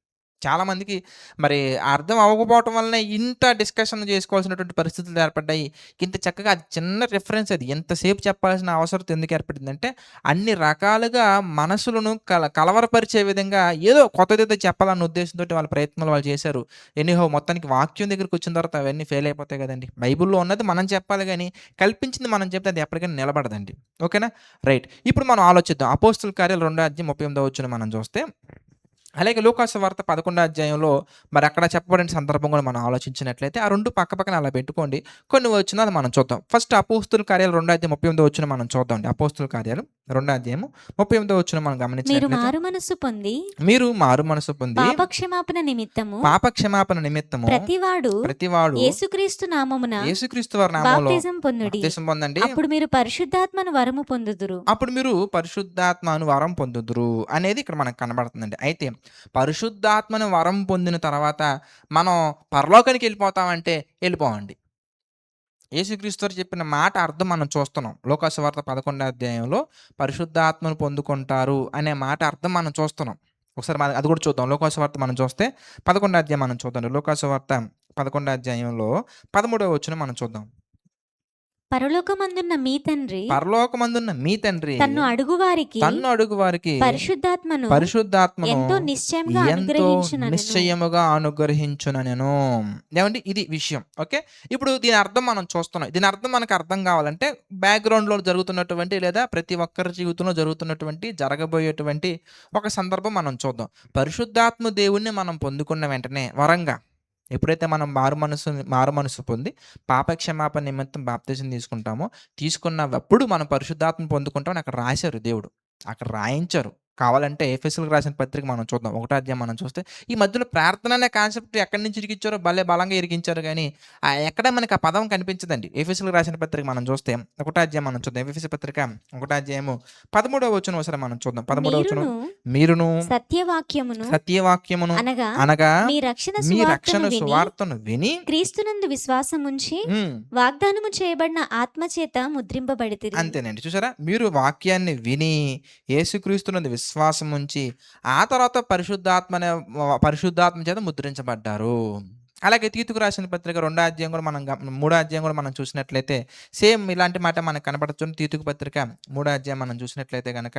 చాలా మందికి మరి అర్థం అవ్వకపోవటం వల్లనే ఇంత డిస్కషన్ చేసుకోవాల్సినటువంటి పరిస్థితులు ఏర్పడ్డాయి. ఇంత చక్కగా అది చిన్న రిఫరెన్స్ అది. ఎంతసేపు చెప్పాల్సిన అవసరం ఎందుకు ఏర్పడిందంటే, అన్ని రకాలుగా మనసులను కలవరపరిచే విధంగా ఏదో కొత్తదేదో చెప్పాలన్న ఉద్దేశంతోటి వాళ్ళ ప్రయత్నాలు వాళ్ళు చేశారు. ఎనీహౌ మొత్తానికి వాక్యం దగ్గరికొచ్చిన తర్వాత అవన్నీ ఫెయిల్ అయిపోతాయి గదండీ! బైబిల్‌లో ఉన్నది మనం చెప్పాలి గానీ, కల్పించింది మనం చెప్తే అది ఎప్పటికైనా నిలబడదండి. ఓకేనా? రైట్. ఇప్పుడు మనం ఆలోచిద్దాం. అపోస్తుల కార్యాలు 2 అధ్యాయం 38 మనం చూస్తే, అలాగే లూకాసు వార్త 11 అధ్యాయంలో మరి అక్కడ చెప్పబడిన సందర్భం కూడా మనం ఆలోచించినట్లయితే, ఆ 2 పక్కపక్కన అలా పెట్టుకోండి. కొన్ని వచనాలు మనం చూద్దాం. ఫస్ట్ అపోస్తుల కార్యాలు 2 అధ్యాయం 38 మనం చూద్దామండి. అపోస్తుల కార్యాలు 2 అధ్యాయం 38 మనం మీరు గమనించినట్లయితే, మారుమనస్సు పొంది మీరు మారుమనసు పొంది పాపక్షమాపణ నిమిత్తము పాపక్షమాపణ నిమిత్తము ప్రతివాడు ప్రతివాడు యేసుక్రీస్తు నామమున యేసుక్రీస్తు వారి నామములో బాప్తిజం పొందుడి. బాప్తిసం పొందండి. అప్పుడు మీరు పరిశుద్ధాత్మను వరము పొందుదురు. అప్పుడు మీరు పరిశుద్ధాత్మను వరం పొందుదురు అనేది ఇక్కడ మనకు కనబడుతుందండి. అయితే పరిశుద్ధాత్మను వరం పొందిన తర్వాత మనం పరలోకానికి వెళ్ళిపోతామంటే వెళ్ళిపోమండి. యేసుక్రీస్తు వారు చెప్పిన మాట అర్థం మనం చూస్తున్నాం. లోకాసు వార్త 11 అధ్యాయంలో పరిశుద్ధాత్మను పొందుకుంటారు అనే మాట అర్థం మనం చూస్తున్నాం. ఒకసారి మనం అది కూడా చూద్దాం. లూకాసు వార్త మనం చూస్తే 11వ అధ్యాయం మనం చూద్దాం. లూకాసు వార్త 11వ అధ్యాయంలో 13వ వచనం మనం చూద్దాం. పరలోకమందున్న మీ తండ్రి పరలోకమందున్న మీ తండ్రి తన్ను అడుగువారికి తన్ను అడుగు వారికి పరిశుద్ధాత్మను పరిశుద్ధాత్మను ఎంతో నిశ్చయంగా ఎంతో అనుగ్రహించుననెను. నిశ్చయముగా అనుగ్రహించుననెను. ఏమండి ఇది విషయం. ఓకే. ఇప్పుడు దీని అర్థం మనం చూస్తున్నాం. దీని అర్థం మనకు అర్థం కావాలంటే బ్యాక్‌గ్రౌండ్‌లో జరుగుతున్నటువంటి లేదా ప్రతి ఒక్కరి జీవితంలో జరుగుతున్నటువంటి జరగబోయేటువంటి ఒక సందర్భం మనం చూద్దాం. పరిశుద్ధాత్మ దేవుణ్ణి మనం పొందుకున్న వెంటనే వరంగా ఎప్పుడైతే మనం మారు మనసు పొంది పాప క్షమాపణ నిమిత్తం బాప్తిజం తీసుకుంటామో, తీసుకున్నప్పుడు మనం పరిశుద్ధాత్మ పొందుకుంటామని అక్కడ రాశారు దేవుడు. అక్కడ రాయించారు. కావాలంటే ఎఫెసీయులకు రాసిన పత్రిక మనం చూద్దాం. ఒకటో అధ్యాయం మనం చూస్తే ఈ మధ్యలో ప్రార్థన అనే కాన్సెప్ట్ ఎక్కడి నుంచి ఇరికిచ్చారో భలే బలంగా ఇరికించారు గానీ, ఎక్కడ మనకు ఆ పదం కనిపించదండి. ఎఫెసీయులకు రాసిన పత్రిక మనం చూస్తే ఒకటో అధ్యాయం మనం చూద్దాం. ఎఫెసీ పత్రిక ఒకటో అధ్యాయము 13వ వచనం ఒకసారి మనం చూద్దాం. 13వ వచనం. మీరును సత్యవాక్యమును అనగా అనగా మీ రక్షణ మీ సువార్తను రక్షణ విని సువార్తను విని క్రీస్తునందు విశ్వాసముంచి వాగ్దానము చేయబడిన ఆత్మచేత ముద్రింపబడితిరి. అంతేనండి. చూసారా? మీరు వాక్యాన్ని విని యేసుక్రీస్తునందు విశ్వాసం ఉంచి ఆ తర్వాత పరిశుద్ధాత్మ చేత ముద్రించబడ్డారు. అలాగే తీతుకు రాసిన పత్రిక 2వ అధ్యాయం కూడా మనం 3వ అధ్యాయం కూడా మనం చూసినట్లయితే సేమ్ ఇలాంటి మాట మనకు కనపడచ్చు. తీతుకు పత్రిక 3వ అధ్యాయం మనం చూసినట్లయితే గనక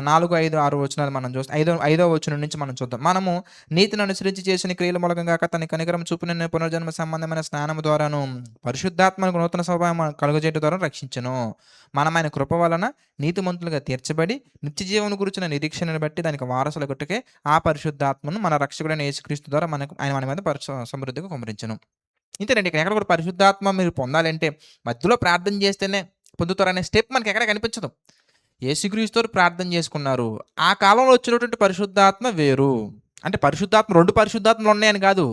4, 5, 6 వచనాలు మనం చూస్తే ఐదవ వచనం నుంచి మనం చూద్దాం. మనము నీతిని అనుసరించి చేసిన క్రియల మూలంగా తన కనికరం చూపిన పునర్జన్మ సంబంధమైన స్నానం ద్వారాను పరిశుద్ధాత్మకు నూతన స్వభావం కలుగజేయడం ద్వారా రక్షించను. మనం ఆయన కృప వలన నీతిమంతులుగా తీర్చబడి నిత్య జీవన గురించిన నిరీక్షణను బట్టి దానికి వారసుల గుట్టకే ఆ పరిశుద్ధాత్మను మన రక్షకుడైన యేసుక్రీస్తు ద్వారా ఆయన మన మీద సమృద్ధిగా కుమరించను. ఇంతేనండి. ఇక్కడ ఎక్కడ కూడా పరిశుద్ధాత్మ మీరు పొందాలంటే మధ్యలో ప్రార్థన చేస్తేనే పొందుతారనే స్టెప్ మనకి ఎక్కడ కనిపించదు. యేసుక్రీస్తు ప్రార్థన చేసుకున్నారు. ఆ కాలంలో వచ్చినటువంటి పరిశుద్ధాత్మ వేరు. అంటే పరిశుద్ధాత్మ 2 పరిశుద్ధాత్మలు ఉన్నాయని కాదు.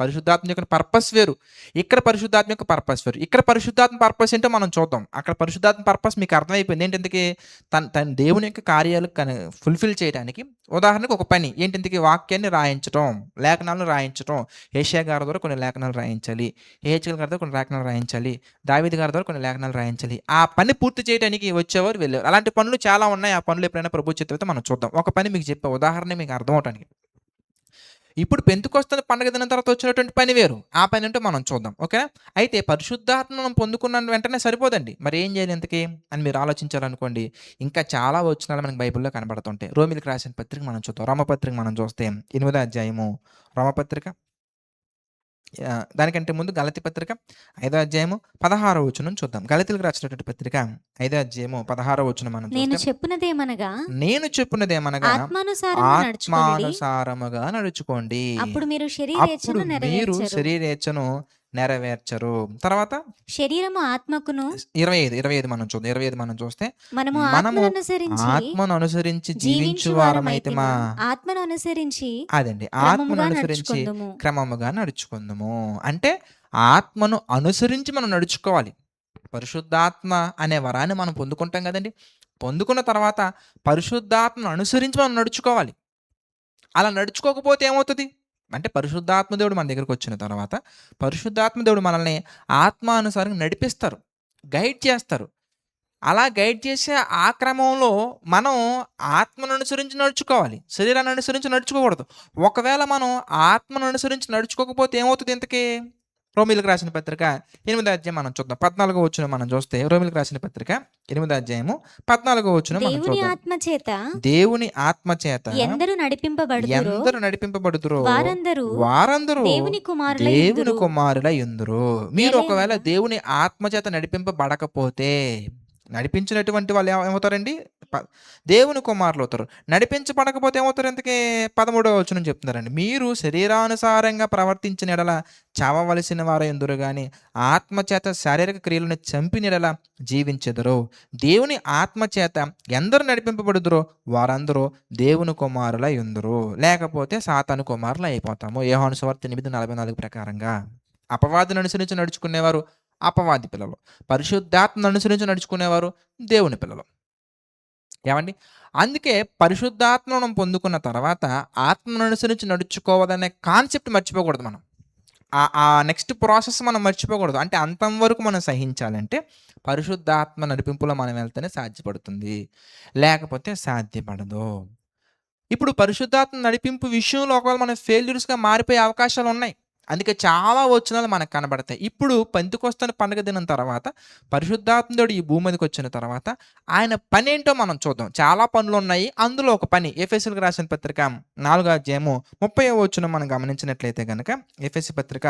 పరిశుద్ధాత్మ యొక్క పర్పస్ వేరు. ఇక్కడ పరిశుద్ధాత్మ యొక్క పర్పస్ వేరు. ఇక్కడ పరిశుద్ధాత్మ పర్పస్ ఏంటో మనం చూద్దాం. అక్కడ పరిశుద్ధాత్మ పర్పస్ మీకు అర్థమైపోయింది. ఏంటందుకే తన దేవుని యొక్క కార్యాలు ఫుల్ఫిల్ చేయడానికి ఉదాహరణకు ఒక పని ఏంటందుకే వాక్యాన్ని రాయించటం, లేఖనాలను రాయించటం. యెషయా గారి ద్వారా కొన్ని లేఖనాలు రాయించాలి, యెహెజ్కేలు గారి ద్వారా కొన్ని లేఖనాలు రాయించాలి, దావీదు గారి ద్వారా కొన్ని లేఖనాలు రాయించాలి. ఆ పని పూర్తి చేయడానికి వచ్చేవారు వెళ్ళేవారు. అలాంటి పనులు చాలా ఉన్నాయి. ఆ పనులు ఎప్పుడైనా ప్రభు చిత్తమైతే మనం చూద్దాం. ఒక పని మీకు చెప్పే ఉదాహరణ మీకు అర్థం అవటానికి. ఇప్పుడు పెంతెకొస్తు పండుగ దినం తర్వాత వచ్చినటువంటి పని వేరు. ఆ పని ఏంటో మనం చూద్దాం. ఓకేనా? అయితే పరిశుద్ధాత్మను పొందుకున్న వెంటనే సరిపోదండి. మరి ఏం చేయాలి ఇంతకీ అని మీరు ఆలోచించారనుకోండి, ఇంకా చాలా వచనాలు మనకి బైబిల్‌లో కనబడుతుంటాయి. రోమీయులకు రాసిన పత్రిక మనం చూద్దాం. రోమపత్రిక మనం చూస్తే 8వ అధ్యాయము రోమపత్రిక దానికంటే ముందు గలతీ పత్రిక 5వ అధ్యాయము 16వ వచనం చూద్దాం. గలతీలకు రాసినటువంటి పత్రిక 5వ అధ్యాయము 16వ వచనం మనం నేను చూస్తే చెప్పున్నదేమనగా ఆత్మానుసారముగా నడుచుకోండి. అప్పుడు మీరు మీరు శరీరేచ్ఛను నెరవేర్చరు. తర్వాత శరీరము ఆత్మకును 25 మనం చూద్దాం. 25 మనం చూస్తే మనము ఆత్మను అనుసరించి జీవించు వారమైతే ఆత్మను అనుసరించి అదండి ఆత్మను అనుసరించి క్రమముగా నడుచుకుందాము. అంటే ఆత్మను అనుసరించి మనం నడుచుకోవాలి. పరిశుద్ధాత్మ అనే వరాన్ని మనం పొందుకుంటాం కదండి. పొందుకున్న తర్వాత పరిశుద్ధాత్మను అనుసరించి మనం నడుచుకోవాలి. అలా నడుచుకోకపోతే ఏమవుతుంది అంటే పరిశుద్ధాత్మ దేవుడు మన దగ్గరకు వచ్చిన తర్వాత పరిశుద్ధాత్మ దేవుడు మనల్ని ఆత్మానుసారంగా నడిపిస్తారు, గైడ్ చేస్తారు. అలా గైడ్ చేసే ఆ క్రమంలో మనం ఆత్మను అనుసరించి నడుచుకోవాలి, శరీరాన్ని అనుసరించి నడుచుకోకూడదు. ఒకవేళ మనం ఆత్మను అనుసరించి నడుచుకోకపోతే ఏమవుతుంది ఇంతకీ? రోమీయులకు రాసిన పత్రిక 8వ అధ్యాయం మనం చూద్దాం. 14వ వచనం మనం చూస్తే రోమీయులకు రాసిన పత్రిక 8వ అధ్యాయము 14వ వచనం మనం చూద్దాం. దేవుని ఆత్మ చేత ఎందరు నడిపింపబడుదురో వారందరూ దేవుని కుమారులై యుందురు. మీరు ఒకవేళ దేవుని ఆత్మ చేత నడిపింపబడకపోతే నడిపించినటువంటి వాళ్ళు ఏమవుతారండి? దేవుని కుమారులు అవుతారు. నడిపించబడకపోతే ఏమవుతారు? ఇంతకీ 13వ వచనం చెప్తున్నారండి. మీరు శరీరానుసారంగా ప్రవర్తించిన ఎడల చావవలసిన వారు ఎందురు గాని ఆత్మచేత శారీరక క్రియలను చంపిన ఎడల జీవించెదరు. దేవుని ఆత్మచేత ఎందరు నడిపింపబడుదురో వారందరూ దేవుని కుమారులై యుందురు. లేకపోతే సాతాను కుమారులు అయిపోతాము. యోహాను సువార్త 8:44 ప్రకారంగా. అపవాదిని అనుసరించి నడుచుకునేవారు అపవాది పిల్లలు, పరిశుద్ధాత్మను అనుసరించి నడుచుకునేవారు దేవుని పిల్లలు. ఏమండి? అందుకే పరిశుద్ధాత్మను పొందుకున్న తర్వాత ఆత్మను అనుసరించి నడుచుకోవాలనే కాన్సెప్ట్ మర్చిపోకూడదు. మనం ఆ నెక్స్ట్ ప్రాసెస్ మనం మర్చిపోకూడదు. అంటే అంతం వరకు మనం సహించాలంటే పరిశుద్ధాత్మ నడిపింపులో మనం వెళ్తేనే సాధ్యపడుతుంది, లేకపోతే సాధ్యపడదు. ఇప్పుడు పరిశుద్ధాత్మ నడిపింపు విషయంలో ఒకవేళ మనం ఫెయిల్యూర్స్‌గా మారిపోయే అవకాశాలున్నాయి. అందుకే చాలా వచనాలు మనకు కనబడతాయి. ఇప్పుడు పెంతెకొస్తు పండుగ దినం తర్వాత పరిశుద్ధాత్ముడు ఈ భూమి మీదకొచ్చిన తర్వాత ఆయన పనేంటో మనం చూద్దాం. చాలా పనులున్నాయి. అందులో ఒక పని ఎఫెసీయులకు రాసిన పత్రిక 4 అధ్యాయము 30వ వచనం మనం గమనించినట్లయితే గనక ఎఫెసీ పత్రిక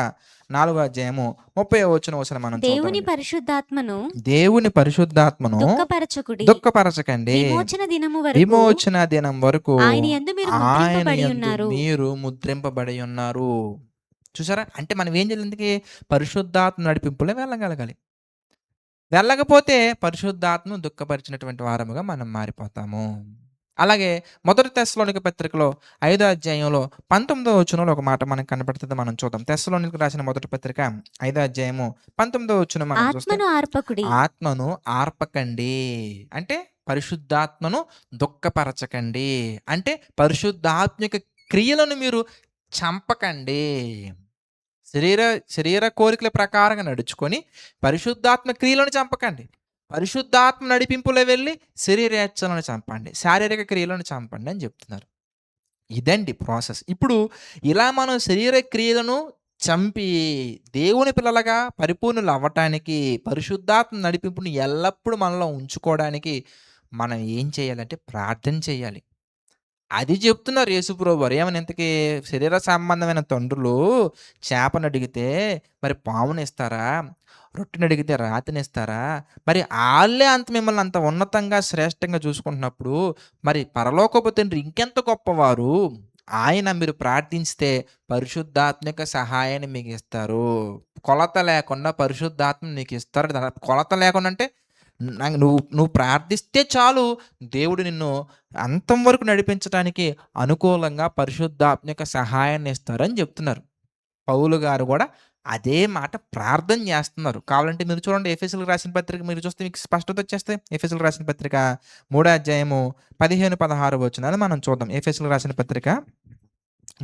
4 అధ్యాయము 30వ వచనం ఒకసారి మనం దేవుని చూద్దామండి. పరిశుద్ధాత్మను దేవుని పరిశుద్ధాత్మను దుఃఖపరచకుడి. దుఃఖపరచకండి. విమోచన దినము వరకు విమోచన దినం వరకు ఆయన యందు మీరు ఆయన ముద్రింపబడి యందు ఉన్నారు. మీరు ముద్రింపబడి ఉన్నారు. చూసారా? అంటే మనం ఏం చేయాలి ఇంతకీ? పరిశుద్ధాత్మ నడిపింపులో వెళ్ళగలగాలి. వెళ్ళకపోతే పరిశుద్ధాత్మను దుఃఖపరిచినటువంటి వారముగా మనం మారిపోతాము. అలాగే మొదటి తెస్సలోనిక పత్రికలో 5వ అధ్యాయంలో 19వ వచనంలో ఒక మాట మనకు కనపడుతుంది. మనం చూద్దాం. తెస్సలోనికలకు రాసిన మొదటి పత్రిక 5వ అధ్యాయము 19వ వచనం మనం చూస్తే ఆత్మను ఆర్పకుడి. ఆత్మను ఆర్పకండి. అంటే పరిశుద్ధాత్మను దుఃఖపరచకండి. అంటే పరిశుద్ధాత్మ యొక్క క్రియలను మీరు చంపకండి. శరీర శరీర కోరికల ప్రకారంగా నడుచుకొని పరిశుద్ధాత్మ క్రియలను చంపకండి. పరిశుద్ధాత్మ నడిపింపులో వెళ్ళి శరీరేచ్ఛలను చంపండి. శారీరక క్రియలను చంపండి అని చెప్తున్నారు. ఇదండి ప్రాసెస్. ఇప్పుడు ఇలా మనం శరీర క్రియలను చంపి దేవుని పిల్లలుగా పరిపూర్ణులు అవ్వటానికి పరిశుద్ధాత్మ నడిపింపుని ఎల్లప్పుడూ మనలో ఉంచుకోవడానికి మనం ఏం చేయాలంటే ప్రార్థన చేయాలి. అది చెప్తున్నారు యేసుప్రభువారు. ఏమని ఇంతకీ శరీర సంబంధమైన తండ్రులు చేపనడిగితే మరి పామునిస్తారా? రొట్టెనడిగితే రాతినిస్తారా? మరి ఆళ్ళే అంత మిమ్మల్ని అంత ఉన్నతంగా, శ్రేష్టంగా చూసుకుంటున్నప్పుడు మరి పరలోకపు తండ్రి ఇంకెంత గొప్పవారు. ఆయన మీరు ప్రార్థించితే పరిశుద్ధాత్మ యొక్క సహాయాన్ని మీకిస్తారు. కొలత లేకుండా పరిశుద్ధాత్మ నీకిస్తారు. కొలత లేకుండా అంటే నువ్వు నువ్వు ప్రార్థిస్తే చాలు దేవుడు నిన్ను అంతం వరకు నడిపించడానికి అనుకూలంగా పరిశుద్ధాత్మ యొక్క సహాయాన్ని ఇస్తారని చెప్తున్నారు. పౌలు గారు కూడా అదే మాట ప్రార్థన చేస్తున్నారు. కావాలంటే మీరు చూడండి ఎఫెసీయులకు రాసిన పత్రిక మీరు చూస్తే మీకు స్పష్టత వచ్చేస్తాయి. ఎఫెసీయులకు రాసిన పత్రిక 3వ అధ్యాయము 15, 16 వచనాలు మనం చూద్దాం. ఎఫెసీయులకు రాసిన పత్రిక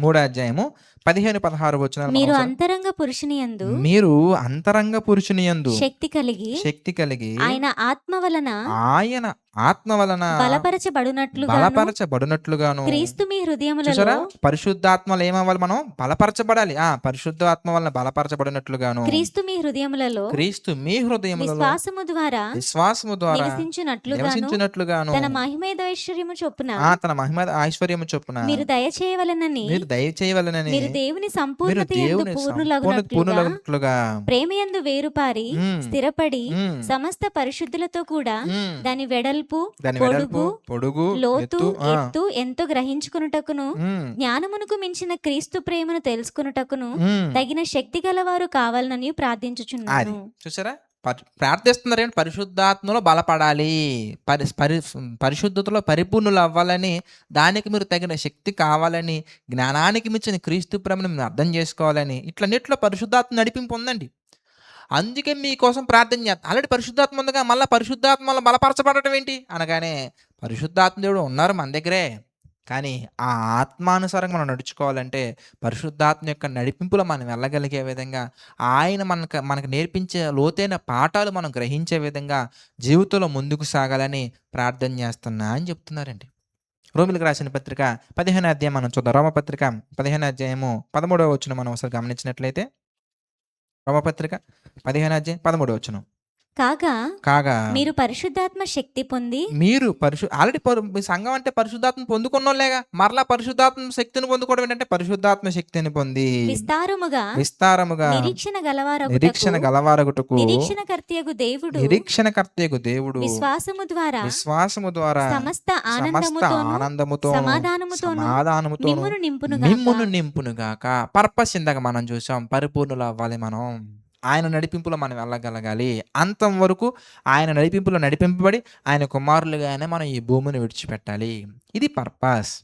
3వ అధ్యాయము 15, 16 వచనాలు మనం మీరు ఒకసారి అంతరంగ పురుషుని యందు మీరు అంతరంగ పురుషునియందు శక్తి కలిగి శక్తి కలిగి ఆయన ఆత్మ వలన ఆయన ఆత్మ వలన బలపరచబడునట్లుగాను బలపరచబడినట్లుగాను క్రీస్తు మీ హృదయములలో చూసారా? పరిశుద్ధాత్మలో ఏమవ్వాలి మనం? బలపరచబడాలి. పరిశుద్ధాత్మ వలన బలపరచబడినట్లుగాను క్రీస్తు మీ హృదయములలో క్రీస్తు మీ హృదయములలో విశ్వాసము ద్వారా విశ్వాసము ద్వారా నివసించునట్లుగాను నివసించినట్లుగాను తన మహిమేదైశ్వర్యము చొప్పున తన మహిమ ఐశ్వర్యము చొప్పున మీరు దయచేయవలెనని మీరు దయచేయవలెనని మీరు దేవుని మీరు సంపూర్ణత యందు దేవుని పూర్ణులగునట్లుగా పూర్ణులగునట్లుగా ప్రేమయందు వేరుపారి ఉమ్, స్థిరపడి ఉమ్, సమస్త పరిశుద్ధులతో కూడా ఉమ్. దాని వెడల్పు దాని వెడల్పు పొడుగు లోతు ఎత్తు ఎత్తు ఎంతో గ్రహించుకున్నటకును ఉమ్, జ్ఞానమునకు మించిన క్రీస్తు ప్రేమను తెలుసుకున్నటకును ఉమ్. తగిన శక్తి గలవారు కావాలని ప్రార్థించుచున్నాను. చూసారా? ప్రార్థిస్తున్నారు ఏంటి? పరిశుద్ధాత్మలో బలపడాలి. పరి పరి పరిశుద్ధతలో పరిపూర్ణులు అవ్వాలని, దానికి మీరు తగిన శక్తి కావాలని, జ్ఞానానికి మించిన క్రీస్తు ప్రేమను మీరు అర్థం చేసుకోవాలని, ఇట్లన్నిట్లో పరిశుద్ధాత్మ నడిపింపు ఉందండి. అందుకే మీకోసం ప్రార్థన చేస్తాను. ఆల్రెడీ పరిశుద్ధాత్మ ఉందిగా, మళ్ళీ పరిశుద్ధాత్మలో బలపరచబడటం ఏంటి అనగానే పరిశుద్ధాత్మ దేవుడు ఉన్నారు మన దగ్గరే. కానీ ఆ ఆత్మానుసారంగా మనం నడుచుకోవాలంటే పరిశుద్ధాత్మ యొక్క నడిపింపులో మనం వెళ్ళగలిగే విధంగా ఆయన మనకు నేర్పించే లోతైన పాఠాలు మనం గ్రహించే విధంగా జీవితంలో ముందుకు సాగాలని ప్రార్థన చేస్తున్నా అని చెప్తున్నారండి. రోమిలకు రాసిన పత్రిక 15వ అధ్యాయం మనం చూద్దాం. రోమపత్రిక 15వ అధ్యాయము 13వ వచనం మనం ఒకసారి గమనించినట్లయితే రోమపత్రిక 15వ అధ్యాయం 13వ వచనం. కాగా మీరు పరిశుద్ధాత్మ శక్తి పొంది మీరు ఆల్రెడీ మీ సంఘం అంటే పరిశుద్ధాత్మ పొందుకున్నోళ్ళేగా. మరలా పరిశుద్ధాత్మ శక్తిని పొందుకోవడం ఏంటంటే పరిశుద్ధాత్మ శక్తిని పొంది విస్తారముగా నిరీక్షణ గలవారగుటకు నిరీక్షణకర్తయగు దేవుడు విశ్వాసము ద్వారా సమస్త ఆనందముతో సమాధానముతో మిమ్మును నింపునుగాక. పర్పస్ ఇందాక మనం చూసాం. పరిపూర్ణులు అవ్వాలి మనం. ఆయన నడిపింపులో మనం వెళ్ళగలగాలి. అంతం వరకు ఆయన నడిపింపులో నడిపింపబడి ఆయన కుమారులుగానే మనం ఈ భూమిని విడిచిపెట్టాలి. ఇది పర్పస్.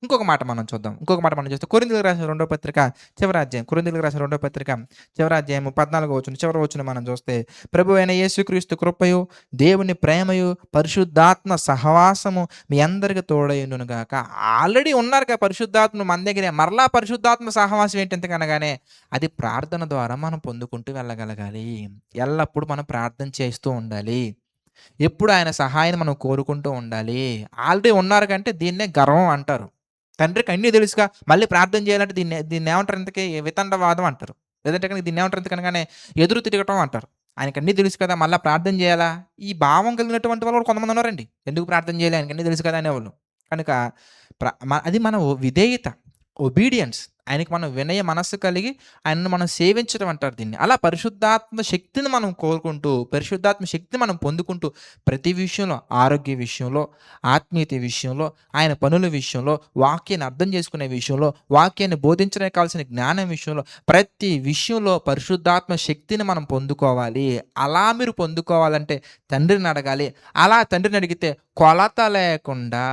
ఇంకొక మాట మనం చూద్దాం. చూస్తే కొరింథీయులకు రాసిన రెండో పత్రిక చివరి అధ్యాయం 14వ వచనం చివరి వచనం మనం చూస్తే ప్రభువైన అయిన యేసుక్రీస్తు కృపయు దేవుని ప్రేమయు పరిశుద్ధాత్మ సహవాసము మీ అందరికి తోడైండును గాక. ఆల్రెడీ ఉన్నారు కదా పరిశుద్ధాత్మ మన దగ్గరే. మరలా పరిశుద్ధాత్మ సహవాసం ఏంటి ఎందుకనగానే అది ప్రార్థన ద్వారా మనం పొందుకుంటూ వెళ్ళగలగాలి. ఎల్లప్పుడూ మనం ప్రార్థన చేస్తూ ఉండాలి. ఎప్పుడు ఆయన సహాయాన్ని మనం కోరుకుంటూ ఉండాలి. ఆల్రెడీ ఉన్నారు కంటే దీన్నే గర్వం అంటారు. తండ్రికి అన్నీ తెలుసుగా మళ్ళీ ప్రార్థన చేయాలంటే దీన్నేమంటారు ఇంతకీ వితండవాదం అంటారు. లేదంటే గనుక దీన్నేమంటారు ఇంతకనగానే ఎదురు తిరగటం అంటారు. ఆయనకన్నీ తెలుసు కదా! మళ్ళా ప్రార్థన చేయాలా? ఈ భావం కలిగినటువంటి వాళ్ళు కూడా కొంతమంది ఉన్నారండి. ఎందుకు ప్రార్థన చేయాలి ఆయనకన్నీ తెలుసు కదా! అనేవాళ్ళు. కనుక అది మన విధేయత, ఒబీడియన్స్. ఆయనకి మనం వినయ మనస్సు కలిగి ఆయనను మనం సేవించడం అంటారు దీన్ని. అలా పరిశుద్ధాత్మ శక్తిని మనం కోరుకుంటూ, పరిశుద్ధాత్మ శక్తిని మనం పొందుకుంటూ ప్రతి విషయంలో, ఆరోగ్య విషయంలో, ఆత్మీయత విషయంలో, ఆయన పనుల విషయంలో, వాక్యాన్ని అర్థం చేసుకునే విషయంలో, వాక్యాన్ని బోధించడానికి కావాల్సిన జ్ఞానం విషయంలో, ప్రతి విషయంలో పరిశుద్ధాత్మ శక్తిని మనం పొందుకోవాలి. అలా మీరు పొందుకోవాలంటే తండ్రిని అడగాలి. అలా తండ్రిని అడిగితే కొలత లేకుండా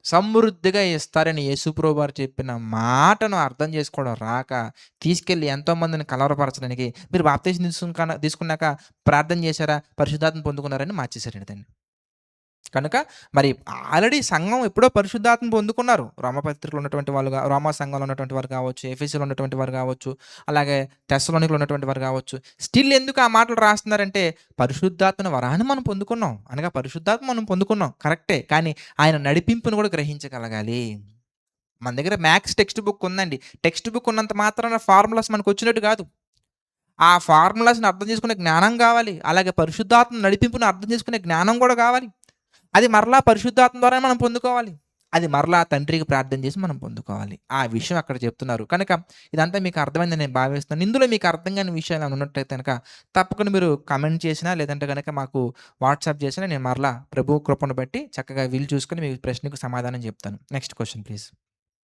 సమృద్ధిగా ఇస్తారని యేసుప్రభు వారు చెప్పిన మాటను అర్థం చేసుకోవడం రాక, తీసుకెళ్ళి ఎంతోమందిని కలవరపరచడానికి మీరు బాప్తిసం తీసుకున్నాక ప్రార్థన చేశారా? పరిశుద్ధాత్మ పొందుకున్నారని మార్చేసారండి దాన్ని. కనుక మరి ఆల్రెడీ సంఘం ఎప్పుడో పరిశుద్ధాత్మ పొందుకున్నారు. రోమపత్రికలో ఉన్నటువంటి రోమా సంఘంలో ఉన్నటువంటి వారు కావచ్చు, ఎఫెసీలో ఉన్నటువంటి వారు కావచ్చు, అలాగే తెస్సలోనికలో ఉన్నటువంటి వారు కావచ్చు. స్టిల్ ఎందుకు ఆ మాటలు రాస్తున్నారంటే పరిశుద్ధాత్మ వరాన్ని మనం పొందుకున్నాం. అనగా పరిశుద్ధాత్మ మనం పొందుకున్నాం కరెక్టే. కానీ ఆయన నడిపింపును కూడా గ్రహించగలగాలి. మన దగ్గర మ్యాథ్స్ టెక్స్ట్ బుక్ ఉందండి. టెక్స్ట్ బుక్ ఉన్నంత మాత్రాన ఫార్ములాస్ మనకొచ్చినట్టు కాదు. ఆ ఫార్ములాస్‌ని అర్థం చేసుకునే జ్ఞానం కావాలి. అలాగే పరిశుద్ధాత్మ నడిపింపుని అర్థం చేసుకునే జ్ఞానం కూడా కావాలి. అది మరలా పరిశుద్ధాత్మ ద్వారానే మనం పొందుకోవాలి. అది మరలా తండ్రికి ప్రార్థన చేసి మనం పొందుకోవాలి. ఆ విషయం అక్కడ చెప్తున్నారు. కనుక ఇదంతా మీకు అర్థమైందని నేను భావిస్తున్నాను. ఇందులో మీకు అర్థం కాని విషయాలు ఏమైనా ఉన్నట్టయితే గనక తప్పకుండా మీరు కామెంట్ చేసినా, లేదంటే గనక మాకు వాట్సాప్ చేసినా నేను మరలా ప్రభువు కృపను బట్టి చక్కగా వీలు చూసుకొని మీ ప్రశ్నకు సమాధానం చెప్తాను. Next question please.